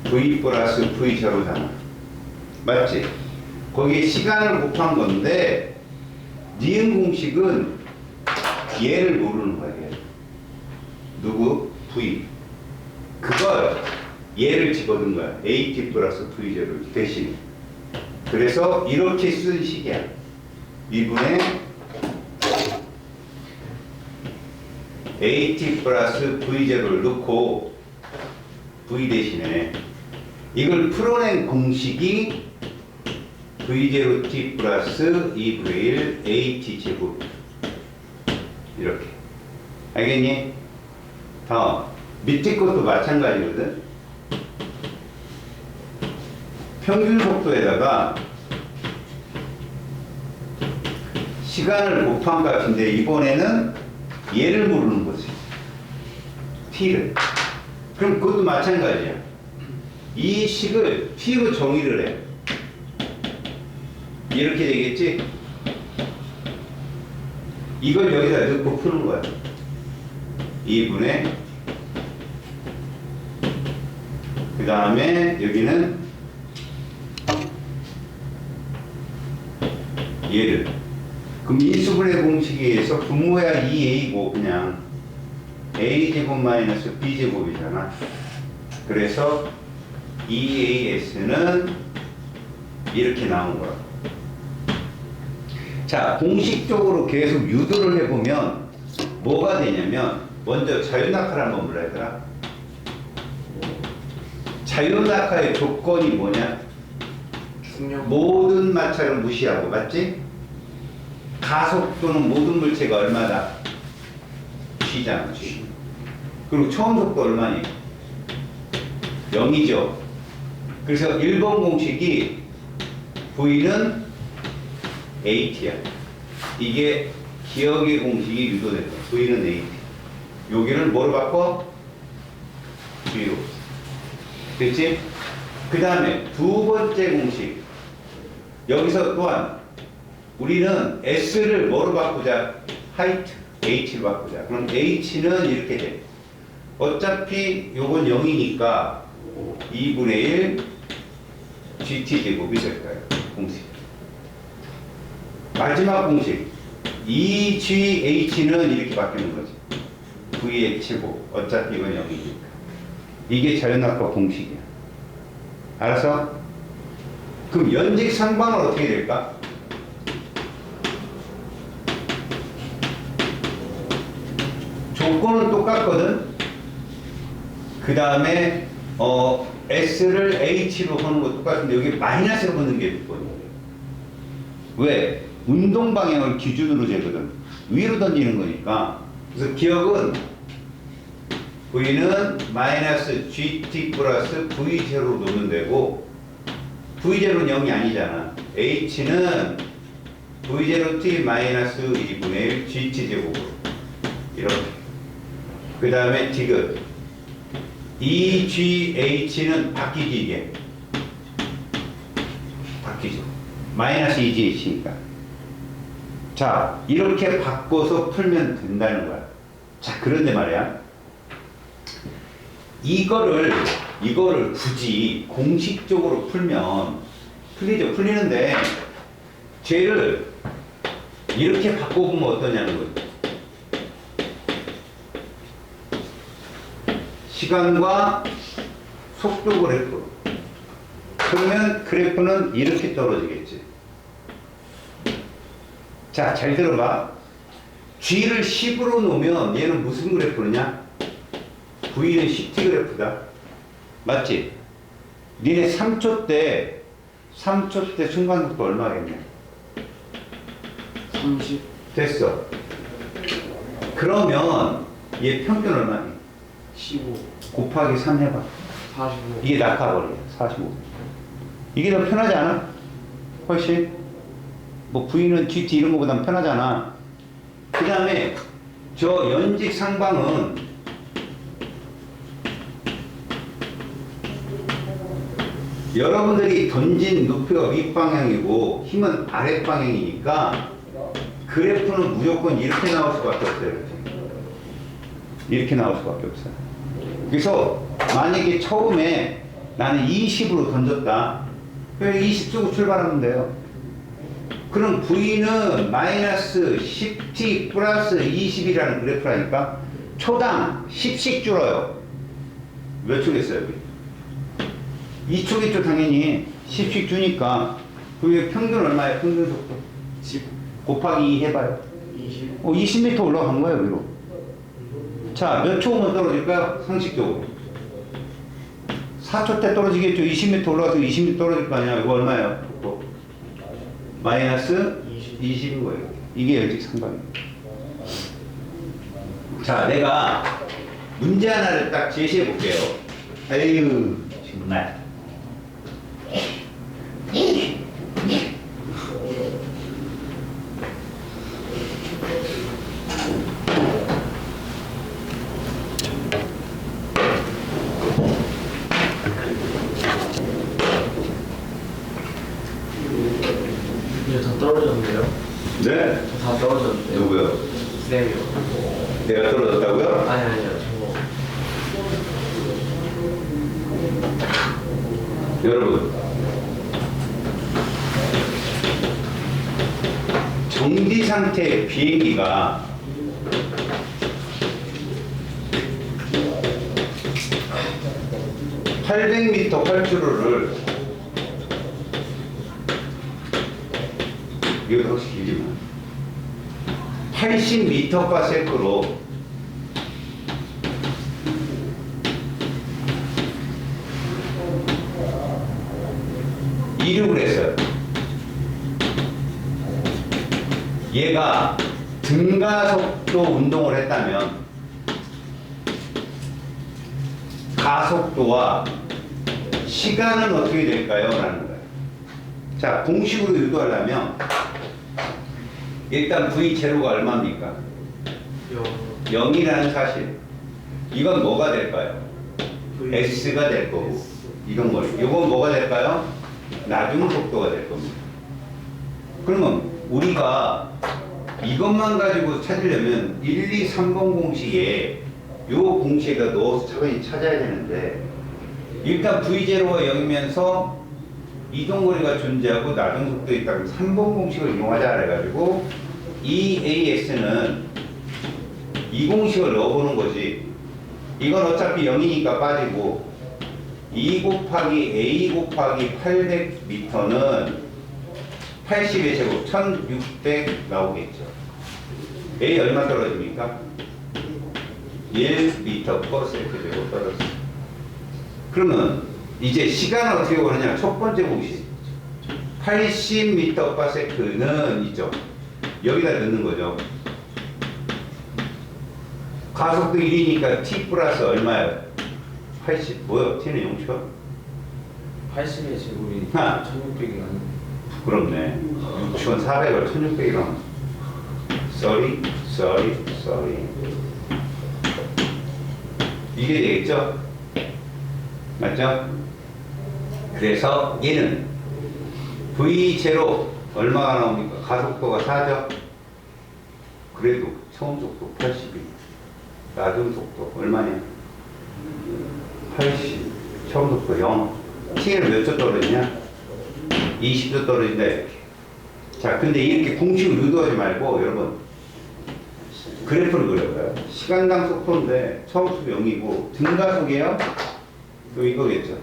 V 플러스 V0잖아. 맞지? 거기에 시간을 곱한 건데 니은 공식은 얘를 모르는 거야. 얘. 누구? V. 그걸 얘를 집어든 거야. AT 플러스 V0 대신. 그래서 이렇게 쓴 식이야. 2분의 AT 플러스 V0를 넣고 V 대신에 이걸 풀어낸 공식이 V0T 플러스 2분의 1 AT 제곱. 이렇게. 알겠니? 다음. 밑에 것도 마찬가지거든. 평균 속도에다가 시간을 곱한 값인데 이번에는 얘를 모르는 거지. t를. 그럼 그것도 마찬가지야. 이 식을 t로 정의를 해. 이렇게 되겠지? 이걸 여기다 넣고 푸는 거야. 2분의 그 다음에 여기는 얘를. 그럼 인수분해 공식에 의해서 분모야 2a고 그냥 a제곱 마이너스 b제곱이잖아. 그래서 2as는 이렇게 나온 거야. 자, 공식적으로 계속 유도를 해보면 뭐가 되냐면 먼저 자유낙하를 한번 몰라야 되나? 자유낙하의 조건이 뭐냐? 중력. 모든 마찰을 무시하고, 맞지? 가속도는 모든 물체가 얼마다? g잖아, g. 그리고 처음 속도 얼마니? 0이죠. 그래서 1번 공식이 V는 AT야. 이게 기억의 공식이 유도된 거야. V는 AT. 여기를 뭐로 바꿔? G로. 됐지? 그 다음에 두 번째 공식. 여기서 또한 우리는 S를 뭐로 바꾸자? 하이트. H로 바꾸자. 그럼 H는 이렇게 돼. 어차피 요건 0이니까 2분의 1 GT 제곱이 될 거예요. 공식. 마지막 공식. EGH는 이렇게 바뀌는 거지. VH고 어차피 이건 0이니까. 이게 자연낙하 공식이야. 알았어? 그럼 연직 상방은 어떻게 될까? 조건은 똑같거든. 그 다음에 S를 H로 하는 것도 똑같은데 여기 마이너스로 하는 게 있거든요. 왜? 운동 방향을 기준으로 재거든. 위로 던지는 거니까. 그래서 기억은 V는 마이너스 GT 플러스 V0로 놓으면 되고 V0는 0이 아니잖아. H는 V0T 마이너스 2분의 1 GT 제곱으로 이렇게. 그 다음에 디귿 EGH는 바뀌지. 이게 바뀌죠. 마이너스 EGH니까. 자, 이렇게 바꿔서 풀면 된다는 거야. 자, 그런데 말이야, 이거를 굳이 공식적으로 풀면 풀리는데 쟤를 이렇게 바꿔보면 어떠냐는 거지. 시간과 속도 그래프. 그러면 그래프는 이렇게 떨어지겠지. 자, 잘 들어봐. G를 10으로 놓으면 얘는 무슨 그래프냐? V는 10t 그래프다. 맞지? 니네 3초 때 순간속도 얼마겠냐? 30. 됐어. 그러면 얘 평균 얼마니? 15. 곱하기 3 해봐. 45. 이게 낙하거리야. 45. 이게 더 편하지 않아? 훨씬? 뭐 V는 GT 이런 거보단 편하잖아. 그 다음에 저 연직 상방은 여러분들이 던진 높이가 윗방향이고 힘은 아랫방향이니까 그래프는 무조건 이렇게 나올 수밖에 없어요. 이렇게 나올 수밖에 없어요. 그래서 만약에 처음에 나는 20으로 던졌다. 20 쓰고 출발하면 돼요. 그럼 V는 마이너스 10t 플러스 20이라는 그래프라니까 초당 10씩 줄어요. 몇 초겠어요? 이쪽 이쪽 당연히 10씩 주니까 그게 평균 얼마예요? 평균 속도 10, 곱하기 2 해봐요. 20, 20m 올라간 거예요 위로. 자, 몇 초 오면 떨어질까요? 상식적으로 4초 때 떨어지겠죠. 20m 올라가서 20m 떨어질 거 아니야. 이거 얼마예요? 속도 마이너스 20인 거예요. 이게 열직 상방입니다. 자, 내가 문제 하나를 딱 제시해 볼게요. 에휴, 정말. 이제 다 떨어졌는데요? 네? 저 다 떨어졌는데요? 누구요? 쌤이요. 내가 떨어졌다고요? 아니요, 저거. 여러분, 정지 상태 비행기가 (800m) 활주로를 이거 혹시 길지만 80m/s로 이륙을 했어요. 얘가 등가속도 운동을 했다면 가속도와 시간은 어떻게 될까요? 라는 거예요. 자, 공식으로 유도하려면 일단 V0가 얼마입니까? 0이라는 사실. 이건 뭐가 될까요? S가 될 거고 이런 거. 이건 뭐가 될까요? 나중 속도가 될 겁니다. 그러면 우리가 이것만 가지고 찾으려면 1, 2, 3번 공식에 요 공식에다 넣어서 차근히 찾아야 되는데 일단 V0가 0이면서 이동거리가 존재하고 나중 속도에 있다면 3번 공식을 이용하자 그래가지고 EAS는 이 공식을 넣어보는 거지. 이건 어차피 0이니까 빠지고 2 곱하기 A 곱하기 800m는 80의 제곱 1600 나오겠죠. A 얼마 떨어집니까? 1m/s 제곱 떨어집니다. 그러면 이제 시간을 어떻게 구하느냐? 첫 번째 공식 80m/s는 있죠. 여기다 넣는 거죠. 가속도 1이니까 t 플러스 얼마예요? 80 뭐요? t는 0초? 80의 제곱이 하. 1600이 아니에요. 부끄럽네. 6천 400을 1600이랑 30 이게 되겠죠? 맞죠? 그래서 얘는 V0 얼마가 나옵니까? 가속도가 4죠? 그래도 처음 속도 80이 나중 속도 얼마냐? 80 처음 속도 0 T는 몇 초 떨어지냐? 20도 떨어진다 이렇게. 자, 근데 이렇게 공식을 유도하지 말고 여러분 그래프를 그려봐요. 시간당 속도인데 처음 속도 0이고 등가속이에요? 또 이거겠죠.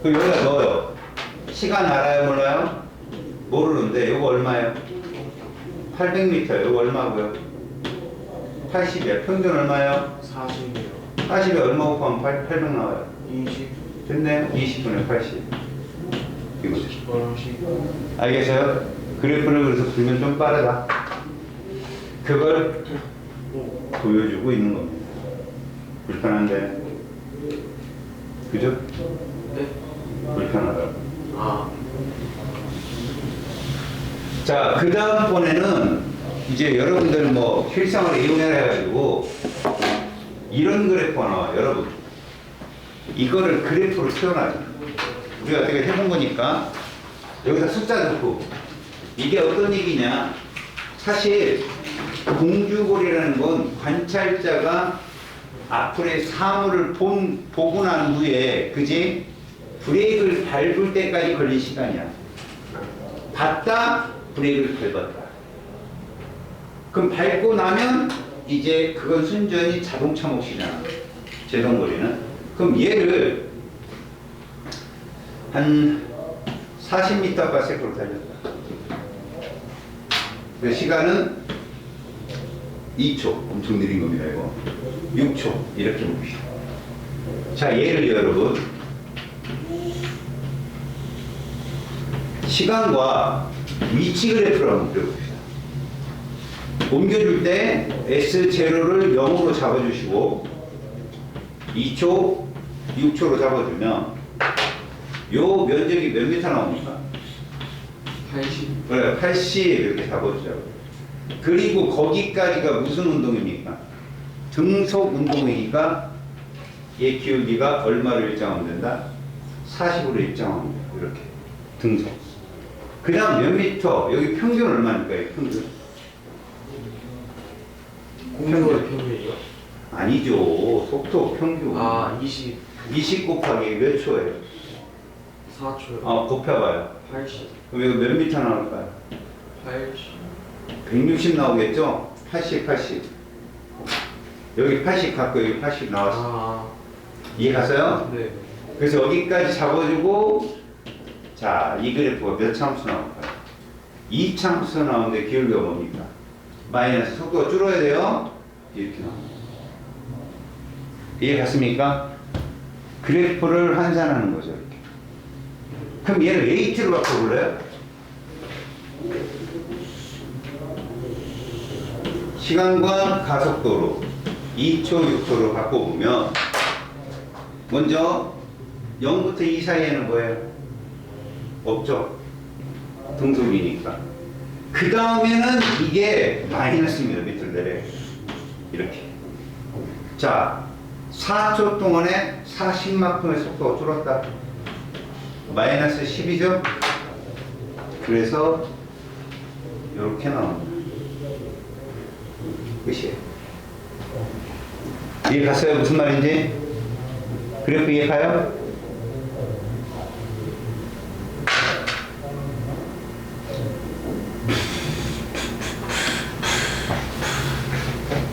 그럼 여기다 넣어요. 시간 알아요 몰라요? 모르는데 이거 얼마예요? 800m 이거 얼마고요? 80이야. 평균 얼마예요? 40이요. 40에 얼마 곱하면 800 나와요? 20, 됐네요. 20분에 80 이거죠. 10, 알겠어요? 그래프를 그래서 풀면 좀 빠르다. 그걸 보여주고 있는 겁니다. 불편한데, 그죠? 네? 불편하다고. 아, 자, 그 다음번에는 이제 여러분들 뭐 실상을 이용해라 해가지고 이런 그래프가 나와요. 여러분, 이거를 그래프로 표현하죠. 우리가 어떻게 해본 거니까 여기다 숫자 넣고 이게 어떤 얘기냐? 사실 공주골이라는 건 관찰자가 앞으로의 사물을 보고 난 후에 그지 브레이크를 밟을 때까지 걸린 시간이야. 봤다 브레이크를 밟았다. 그럼 밟고 나면 이제 그건 순전히 자동차 몫이잖아. 제동거리는. 그럼 얘를 한 40m/s로 달렸다. 그 시간은 2초. 엄청 느린 겁니다, 이거. 6초. 이렇게 봅시다. 자, 예를요, 여러분. 시간과 위치 그래프를 한번 그려봅시다. 옮겨줄 때 S0를 0으로 잡아주시고 2초, 6초로 잡아주면 요 면적이 몇 미터 나옵니까? 80. 그래, 80 이렇게 잡아주죠. 그리고 거기까지가 무슨 운동입니까? 등속 운동이니까 얘 기울기가 얼마를 일정하면 된다? 40으로 일정하면 돼요. 이렇게 등속. 그 다음 몇 미터? 여기 평균 얼마니까요? 평균. 공유의 평균이요? 아니죠. 속도 평균. 아, 20. 20 곱하기 몇 초예요? 4초요. 곱해봐요. 80. 그럼 이거 몇 미터 나올까요? 80. 160 나오겠죠? 80, 80. 여기 80 갖고 여기 80 나왔어. 아, 이해 갔어요? 네. 그래서 여기까지 잡아주고, 자, 이 그래프가 몇 참수 나올까요? 2참수 나오는데 기울기가 뭡니까? 마이너스 속도가 줄어야 돼요? 이렇게 나옵니다. 이해 갔습니까? 그래프를 환산하는 거죠, 이렇게. 그럼 얘를 H로 바꿔볼래요? 시간과 가속도로 2초, 6초로 바꿔보면 먼저 0부터 2 사이에는 뭐예요? 없죠? 등속이니까. 그 다음에는 이게 마이너스입니다. 밑으로 내려요. 이렇게. 자, 4초 동안에 40만큼의 속도가 줄었다. 마이너스 10이죠? 그래서 이렇게 나옵니다. 끝이에요. 이해 갔어요? 무슨 말인지? 그래프 이해 가요?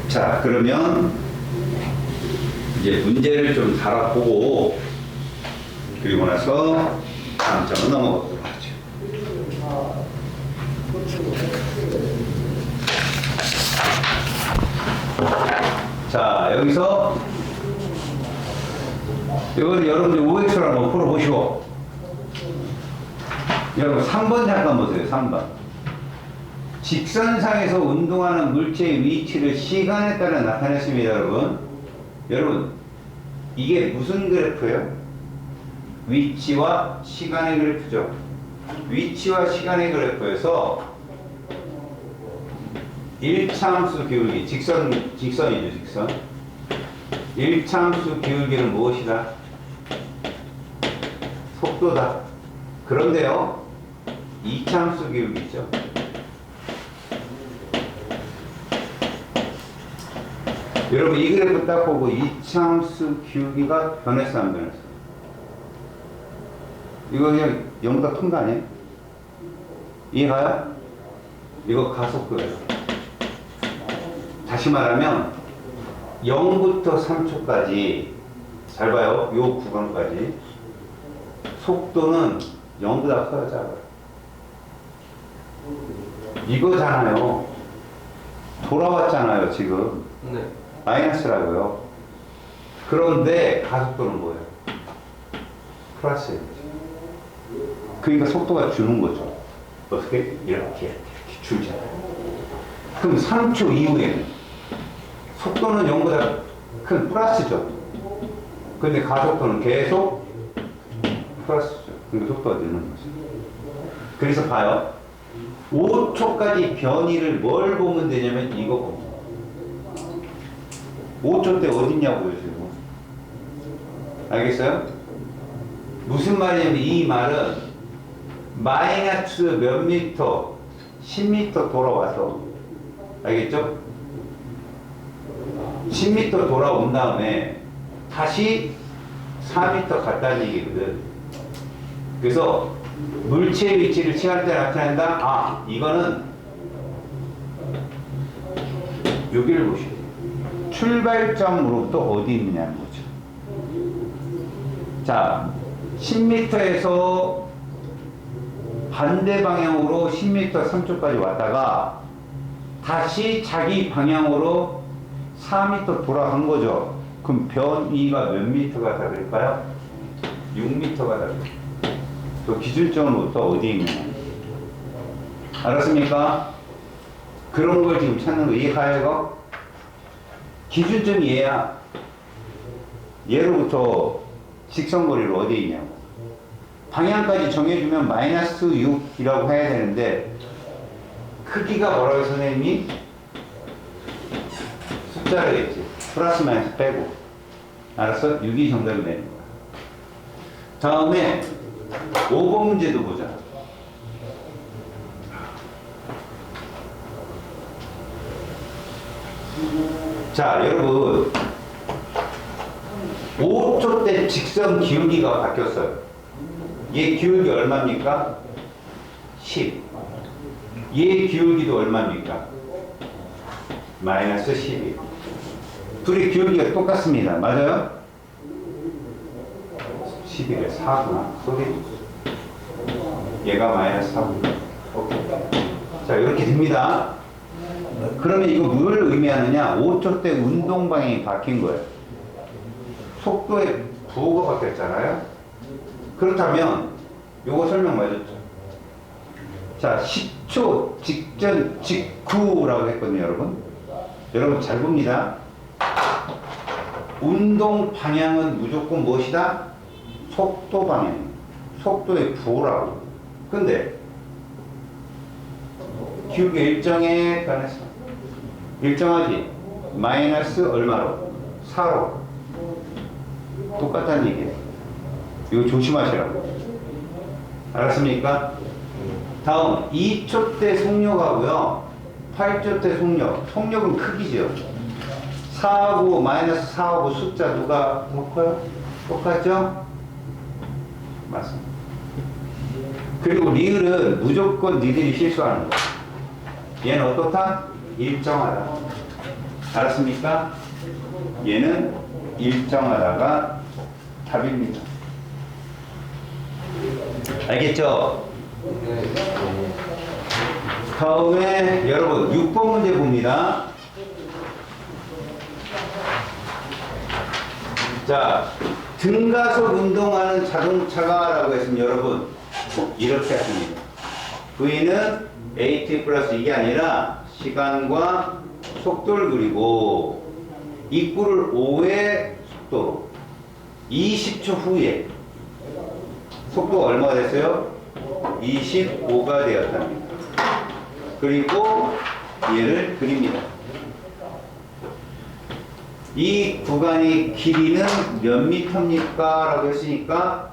자, 그러면 이제 문제를 좀 달아보고 그리고 나서 다음 장으로 넘어가도록 하죠. 자, 여기서 이건 여러분들 OX를 한번 풀어보시고 여러분 3번 잠깐 보세요. 3번. 직선상에서 운동하는 물체의 위치를 시간에 따라 나타냈습니다. 여러분 이게 무슨 그래프예요? 위치와 시간의 그래프죠. 위치와 시간의 그래프에서 1차함수 기울기, 직선이죠, 직선. 1차함수 기울기는 무엇이다? 속도다. 그런데요, 2차함수 기울기죠. 여러분 이 그래프 딱 보고 2차함수 기울기가 변했어, 안 변했어? 이거 그냥 0보다 큰 거 아니에요? 이해가요? 이거 가속도예요. 다시 말하면 0부터 3초까지 잘 봐요. 요 구간까지 속도는 0보다 커요, 작아요? 이거잖아요. 돌아왔잖아요, 지금. 네. 마이너스라고요. 그런데 가속도는 뭐예요? 플러스예요. 그러니까 속도가 주는 거죠. 어떻게? 이렇게 줄잖아요. 그럼 3초 이후에는 속도는 0보다 큰 플러스죠. 근데 가속도는 계속 플러스죠. 그러니까 속도가 느는 거죠. 그래서 봐요. 5초까지 변이를 뭘 보면 되냐면 이거 봅니다. 5초 때 어딨냐고요, 지금. 알겠어요? 무슨 말이냐면 이 말은 마이너스 몇 미터, 10미터 돌아와서, 알겠죠? 10m 돌아온 다음에 다시 4m 갔다는 얘기거든. 그래서 물체의 위치를 시간대 나타낸다? 아, 이거는 여기를 보시죠. 출발점으로부터 어디 있느냐는 거죠. 자, 10m에서 반대 방향으로 10m 3초까지 왔다가 다시 자기 방향으로 4m 돌아간 거죠. 그럼 변이가 몇 미터가 다를까요? 6m가 다르죠. 그 기준점부터 어디에 있느냐. 알았습니까? 그런 걸 지금 찾는 거 이해가요, 이거? 기준점이 얘야. 얘로부터 직선거리를 어디에 있냐고. 방향까지 정해주면 마이너스 6이라고 해야 되는데, 크기가 뭐라고 해서 선생님이? 숫자라겠지. 플러스 마이너스 빼고. 알았어? 6이 정답이 되는 거야. 다음에 5번 문제도 보자. 자, 여러분. 5초 때 직선 기울기가 바뀌었어요. 얘 기울기 얼마입니까? 10. 얘 기울기도 얼마입니까? 마이너스 12. 둘이 기울기가 똑같습니다. 맞아요? 11에 4구나. 소리. 얘가 마이너스 4구나. 오케이. 자, 이렇게 됩니다. 그러면 이거 뭘 의미하느냐? 5초 때 운동 방향이 바뀐 거예요. 속도의 부호가 바뀌었잖아요. 그렇다면 요거 설명 맞았죠? 자, 10초 직전 직후라고 했거든요, 여러분. 여러분 잘 봅니다. 운동 방향은 무조건 무엇이다? 속도 방향. 속도의 부호라고. 근데 기울기 일정에 변했어. 일정하지? 마이너스 얼마로? 4로. 똑같다는 얘기예요. 이거 조심하시라고. 알았습니까? 다음 2초 때 속력하고요. 8초 때 속력. 속력은 크기죠. 4하고 마이너스 4하고 숫자 누가 더 커요? 똑같죠? 맞습니다. 그리고 리을은 무조건 니들이 실수하는 거야. 얘는 어떻다? 일정하다. 알았습니까? 얘는 일정하다가 답입니다. 알겠죠? 다음에 여러분 6번 문제 봅니다. 자, 등가속 운동하는 자동차가 라고 했으면 여러분 이렇게 하십니다. V는 AT 플러스 이게 아니라 시간과 속도를 그리고 입구를 5의 속도로 20초 후에 속도가 얼마가 됐어요? 25가 되었답니다. 그리고 얘를 그립니다. 이 구간의 길이는 몇 미터입니까? 라고 했으니까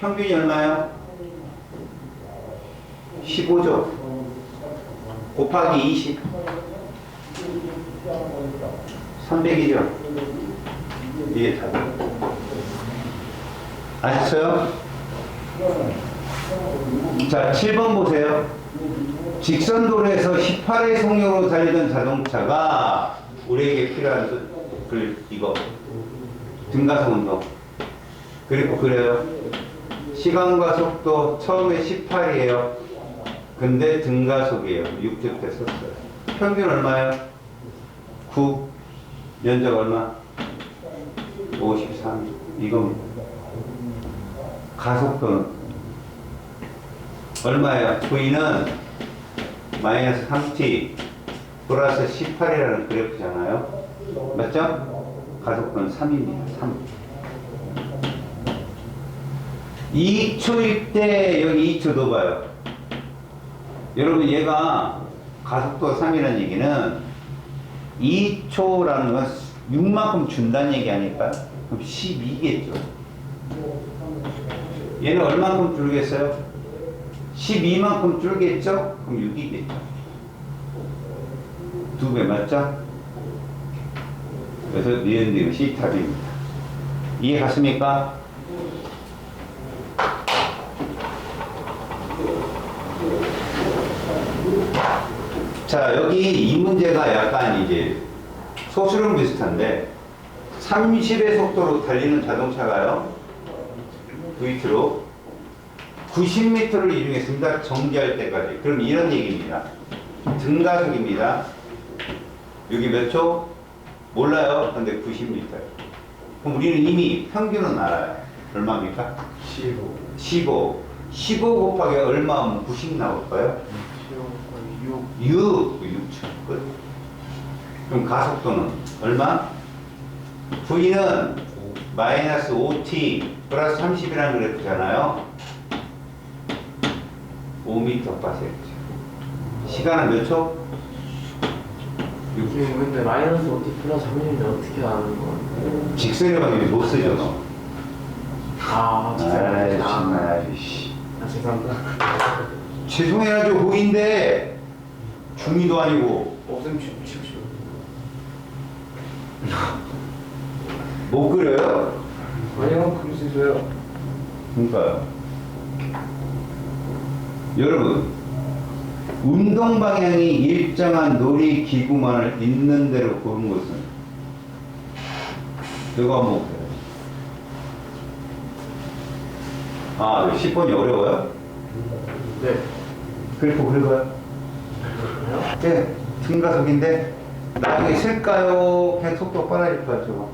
평균이 얼마예요? 15죠. 곱하기 20. 300이죠. 이게 답. 아셨어요? 자, 7번 보세요. 직선도로에서 18의 속력으로 달리던 자동차가 우리에게 필요한 이거 등가속 운동. 그리고 그래요. 시간과 속도 처음에 18이에요. 근데 등가속이에요. 6절 때 썼어요. 평균 얼마예요? 9. 면적 얼마? 53. 이겁니다. 가속도는 얼마예요? V는 마이너스 3t 플러스 18이라는 그래프잖아요. 맞죠? 가속도는 3입니다. 3. 2초일 때 여기 2초 넣어봐요. 여러분 얘가 가속도가 3이라는 얘기는 2초라는 건 6만큼 준다는 얘기 아닐까요? 그럼 12겠죠. 얘는 얼만큼 줄겠어요? 12만큼 줄겠죠? 그럼 6이겠죠. 2배 맞죠? 그래서 니은 C탑입니다. 이해 갔습니까? 자, 여기 이 문제가 약간 이제 소수령 비슷한데 30의 속도로 달리는 자동차가요. V트로 90m를 이용했습니다. 정지할 때까지. 그럼 이런 얘기입니다. 등가속입니다. 여기 몇 초? 몰라요. 근데 90m. 그럼 우리는 이미 평균은 알아요. 얼마입니까? 15. 15. 15 곱하기 얼마면 90 나올까요? 15 곱하기 6. 6초. 끝. 그럼 가속도는 얼마? V는 마이너스 5t 플러스 30이라는 그래프잖아요. 5m/s. 시간은 몇 초? 6. 이게 근데 마이너스 5t 플러스 30인데 어떻게 아는 거야? 직선의 방향이 못 쓰죠, 너. 아, 아이씨. 아, 죄송합니다. 죄송해야죠, 호인데. 중이도 아니고. 없으면 칩시오. 못 그려요? 아니요, 그럴 수 있어요. 그러니까요. 여러분, 운동 방향이 일정한 놀이기구만을 있는 대로 고른 것은 이거 한번 볼게요. 아, 10번이 어려워요? 네. 그래프 그려봐요. 네, 등가속인데 나중에 쓸까요? 그냥 속도가 빨라질까요? 저거?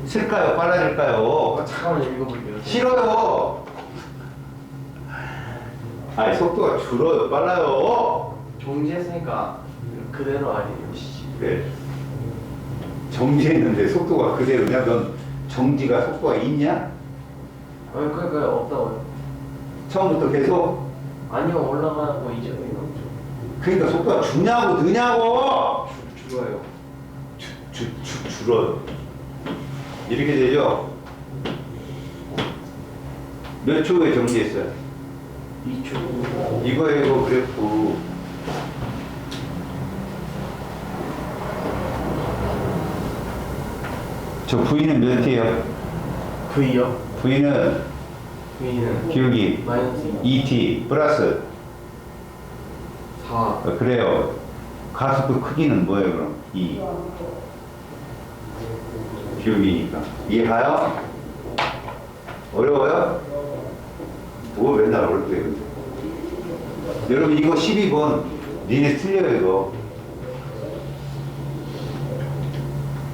쓸까요? 빨라질까요? 잠깐만 읽어볼게요. 싫어요. 아니 속도가 줄어요. 빨라요. 정지했으니까 그대로 아니에요. 그래. 정지했는데 속도가 그대로냐? 넌 정지가 속도가 있냐? 그러니까 없다고요. 처음부터 계속? 아니요, 올라가고 이제 넘죠. 그러니까 속도가 주냐고 느냐고? 줄어요. 줄어요. 이렇게 되죠? 몇 초에 정지했어요? 2초. 이거 그래프. 저 V는 몇 T예요? V요? V는 V는 기울기 마이너스 2T 플러스 4. 그래요. 가속도 크기는 뭐예요 그럼? 2 기울기니까. 이해가요? 어려워요? 뭐 맨날 어렵게 근데. 여러분 이거 12번 니네 틀려요 이거.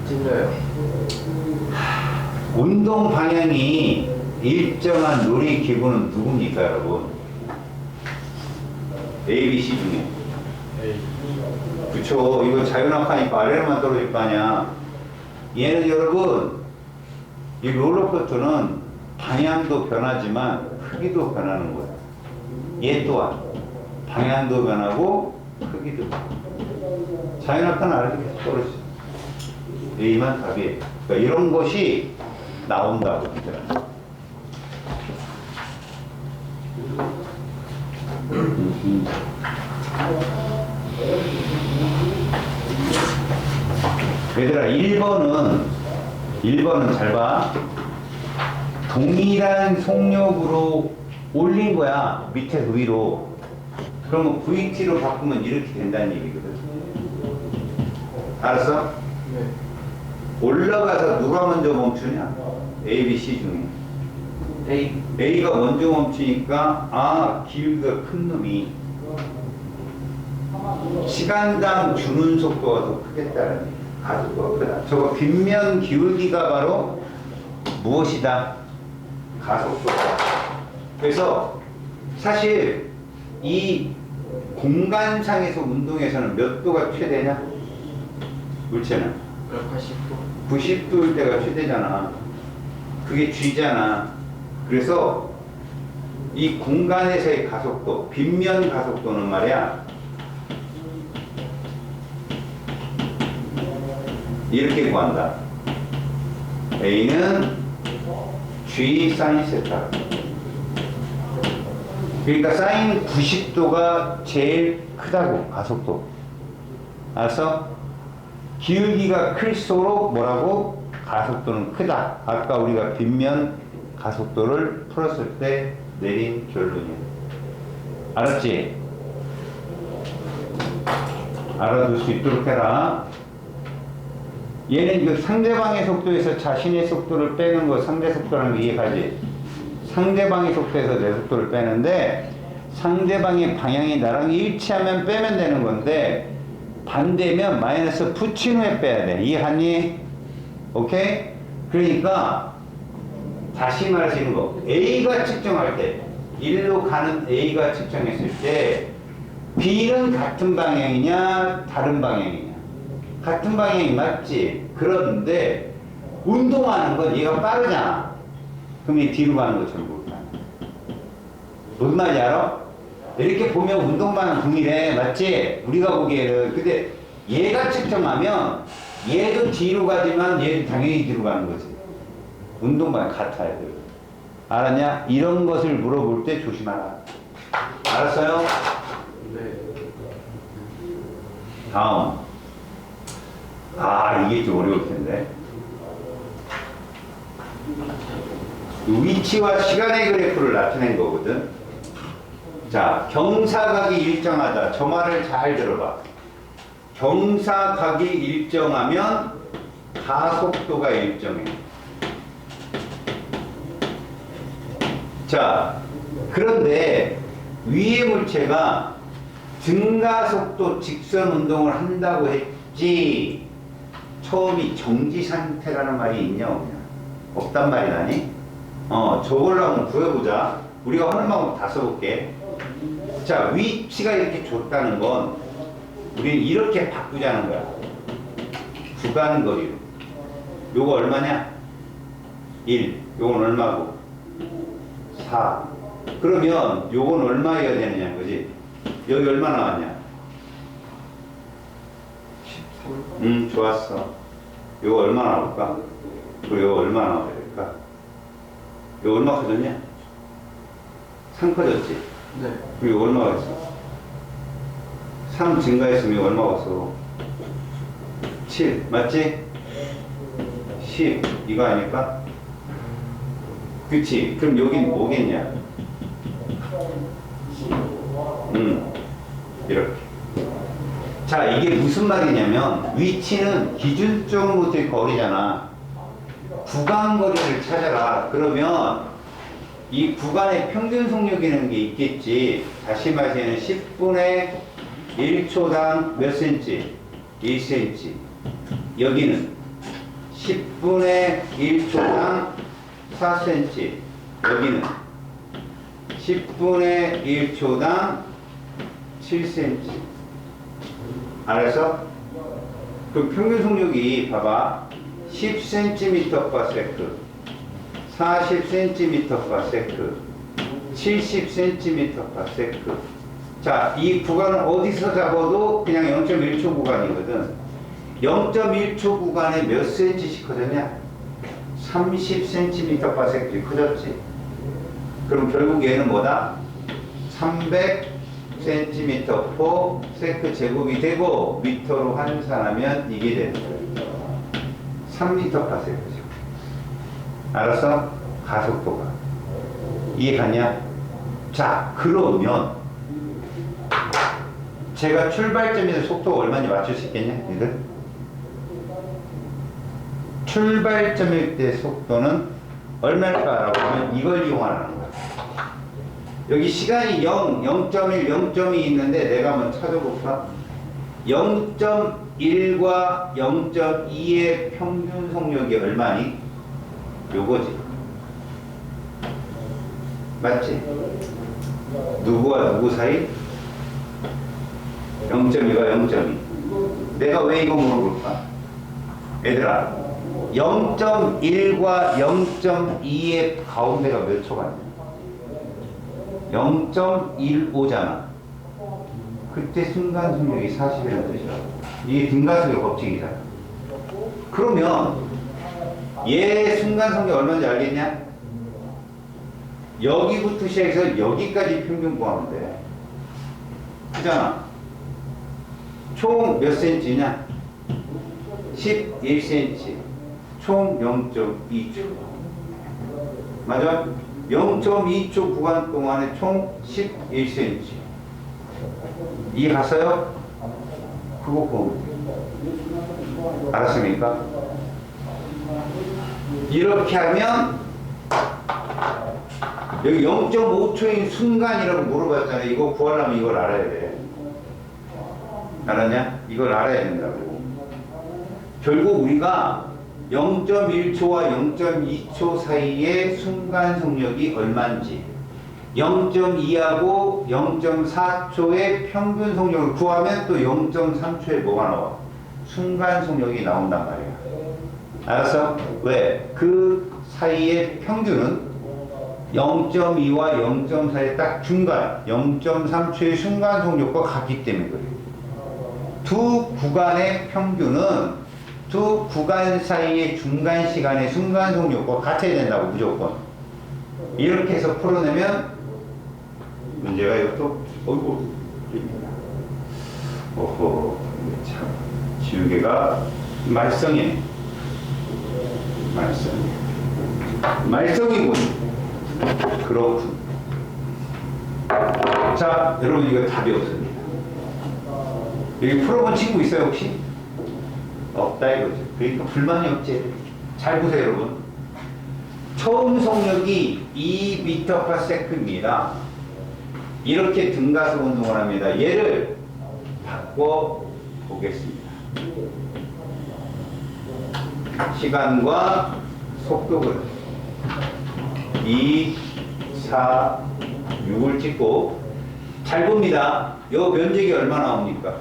틀려요. 운동 방향이 일정한 놀이기구는 누굽니까 여러분? A, B, C 중에. A. 그쵸. 이거 자연학하니까 아래로만 떨어질 거 아니야. 얘는 여러분 이 롤러코스터는 방향도 변하지만 크기도 변하는 거야. 얘 또한 방향도 변하고 크기도 변하고. 자연학하는 아래로 계속 떨어져. A만 답이에요. 그러니까 이런 것이 나온다고 진짜. 얘들아 1번은 잘 봐. 동일한 속력으로 올린 거야. 밑에서 위로. 그러면 VT로 바꾸면 이렇게 된다는 얘기거든. 알았어? 네. 올라가서 누가 먼저 멈추냐? A, B, C 중에. A. A가 먼저 멈추니까 기울기가 큰 놈이 시간당 주는 속도가 더 크겠다는 얘기. 가속도가 크다. 저거 빗면 기울기가 바로 무엇이다? 가속도다. 그래서 사실 이 공간상에서 운동에서는 몇 도가 최대냐? 물체는 180도. 90도일 때가 최대잖아. 그게 G잖아. 그래서 이 공간에서의 가속도, 빗면 가속도는 말이야 이렇게 구한다. A는 G 사인 세타. 그러니까 사인 90도가 제일 크다고. 가속도. 알았어? 기울기가 클수록 뭐라고? 가속도는 크다. 아까 우리가 빗면 가속도를 풀었을 때 내린 결론이야. 알았지? 알아둘 수 있도록 해라. 얘는 그 상대방의 속도에서 자신의 속도를 빼는 거 상대 속도라는 거 이해가지? 상대방의 속도에서 내 속도를 빼는데 상대방의 방향이 나랑 일치하면 빼면 되는 건데 반대면 마이너스 붙인 후에 빼야 돼. 이해하니? 오케이? 그러니까 다시 말하시는 거 A가 측정할 때 1로 가는 A가 측정했을 때 B는 같은 방향이냐 다른 방향이냐 같은 방향이 맞지. 그런데 운동하는 건 얘가 빠르잖아. 그럼 얘 뒤로 가는 것처럼 볼까? 무슨 말인지 알아? 이렇게 보면 운동반은 동일해. 맞지? 우리가 보기에는. 근데 얘가 측정하면 얘도 뒤로 가지만 얘도 당연히 뒤로 가는 거지. 운동반 같아야 돼. 알았냐? 이런 것을 물어볼 때 조심하라. 알았어요? 네. 다음. 이게 좀 어려울 텐데. 위치와 시간의 그래프를 나타낸 거거든. 자, 경사각이 일정하다. 저 말을 잘 들어봐. 경사각이 일정하면 가속도가 일정해. 자, 그런데 위의 물체가 증가속도 직선 운동을 한다고 했지. 처음이 정지 상태라는 말이 있냐 없냐? 없단 말이 나니? 저걸로 한번 구해보자. 우리가 하는 방법 다 써볼게. 자, 위치가 이렇게 줬다는 건 우리는 이렇게 바꾸자는 거야. 구간거리로. 요거 얼마냐? 1. 요건 얼마고? 4. 그러면 요건 얼마여야 되느냐 그지? 여기 얼마 나왔냐? 13. 좋았어. 요거 얼마 나올까? 그리고 요거 얼마 나와야 될까? 요거 얼마 커졌냐? 3 커졌지? 네. 그리고 요거 얼마가 있어? 3 증가했으면 이거 얼마가 있어? 7 맞지? 10 이거 아닐까? 그치? 그럼 여긴 뭐겠냐? 이렇게. 자, 이게 무슨 말이냐면 위치는 기준점으로부터의 거리잖아. 구간 거리를 찾아라. 그러면 이 구간의 평균 속력이라는 게 있겠지. 다시 말해서 10분의 1초당 몇 cm? 1cm. 여기는 10분의 1초당 4cm. 여기는 10분의 1초당 7cm. 알았어? 그 평균 속력이 봐봐. 10cm/s, 40cm/s, 70cm/s. 자, 이 구간을 어디서 잡아도 그냥 0.1초 구간이거든. 0.1초 구간에 몇 cm씩 커졌냐? 30cm/s 커졌지. 그럼 결국 얘는 뭐다? 300cm/s 제곱이 되고 미터로 환산하면 이게 되는 거예요. 3m/s죠. 알았어? 가속도가. 이해가냐? 자, 그러면 제가 출발점에서 속도가 얼마인지 맞출 수 있겠냐? 얘들? 출발점일 때 속도는 얼마일까라고 하면 이걸 이용하라는 거야. 여기 시간이 0, 0.1, 0.2 있는데 내가 한번 찾아볼까? 0.1과 0.2의 평균 속력이 얼마니? 요거지. 맞지? 누구와 누구 사이? 0.2과 0.2. 내가 왜 이거 물어볼까? 얘들아, 0.1과 0.2의 가운데가 몇 초가 있냐? 0.15잖아. 그때 순간 속력이 40이라는 뜻이야. 이게 등가속의 법칙이잖아. 그러면 얘 순간 속력 얼마인지 알겠냐? 여기부터 시작해서 여기까지 평균 구하면 돼. 그잖아. 총 몇 cm냐? 11cm. 총 0.2초. 맞아? 0.2초 구간 동안에 총 11cm. 이해 갔어요? 그거 보면 돼. 알았습니까? 이렇게 하면 여기 0.5초인 순간이라고 물어봤잖아요. 이거 구하려면 이걸 알아야 돼. 알았냐? 이걸 알아야 된다고. 결국 우리가 0.1초와 0.2초 사이의 순간 속력이 얼마인지 0.2하고 0.4초의 평균 속력을 구하면 또 0.3초에 뭐가 나와? 순간 속력이 나온단 말이야. 알았어? 왜? 그 사이의 평균은 0.2와 0.4의 딱 중간 0.3초의 순간 속력과 같기 때문에 그래요. 두 구간의 평균은 두 구간 사이의 중간 시간의 순간 속력과 같아야 된다고 무조건. 이렇게 해서 풀어내면 문제가 이것도 어이구 오호 참 지우개가 말썽이네. 말썽이군. 그렇군. 자 여러분 이거 답이 없습니다. 여기 풀어본 친구 있어요 혹시? 없다 이거죠. 그러니까 불만이 없지. 잘 보세요 여러분. 처음 속력이 2m/s입니다. 이렇게 등가속 운동을 합니다. 얘를 바꿔 보겠습니다. 시간과 속도를 2, 4, 6을 찍고 잘 봅니다. 요 면적이 얼마 나옵니까?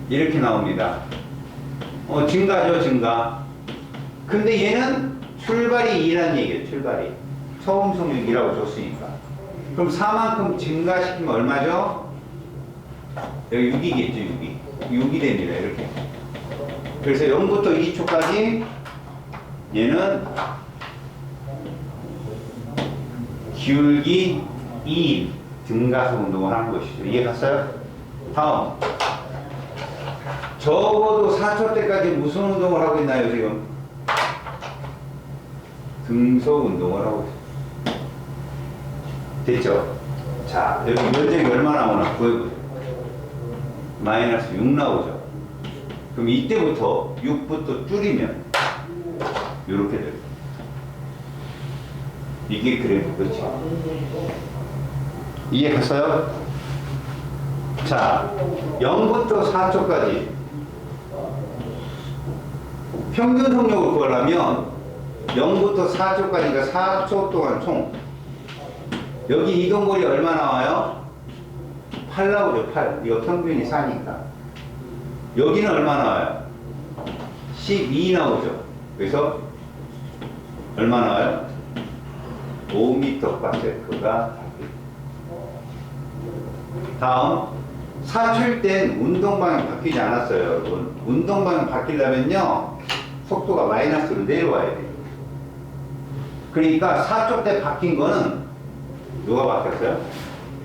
이렇게 나옵니다. 증가죠, 증가. 근데 얘는 출발이 2라는 얘기예요, 출발이. 처음 속력이라고 줬으니까. 그럼 4만큼 증가시키면 얼마죠? 여기 6이겠죠, 6이. 6이 됩니다, 이렇게. 그래서 0부터 2초까지 얘는 기울기 2 증가속 운동을 하는 것이죠. 이해갔어요? 다음. 적어도 4초 때까지 무슨 운동을 하고 있나요, 지금? 등속 운동을 하고 있어요. 됐죠? 자, 여기 면적이 얼마 나오나 구해보세요. 마이너스 6 나오죠. 그럼 이때부터 6부터 줄이면 이렇게 돼요. 이게 그래프, 그렇죠? 이해했어요? 자, 0부터 4초까지 평균 속력을 구하려면 0부터 4초까지가 4초 동안 총 여기 이동거리 얼마 나와요? 8 나오죠. 8. 이거 평균이 4니까 여기는 얼마 나와요? 12 나오죠. 그래서 얼마 나와요? 5m/s가 답이에요. 다음 4초일 땐 운동방향 바뀌지 않았어요, 여러분. 운동방향 바뀌려면요 속도가 마이너스로 내려와야 돼요. 그러니까 4초 때 바뀐 거는 누가 바뀌었어요?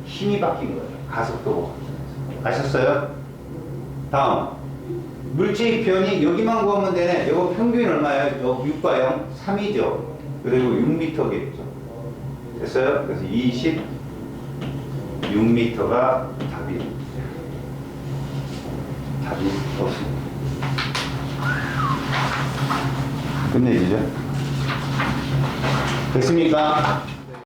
힘이 바뀐 거예요. 가속도가 아셨어요? 다음 물체의 변이 여기만 구하면 되네. 이거 평균이 얼마예요? 6과 0? 3이죠. 그리고 6m겠죠. 됐어요? 그래서 26m가 답이 없습니다. 끝내주죠. 됐습니까?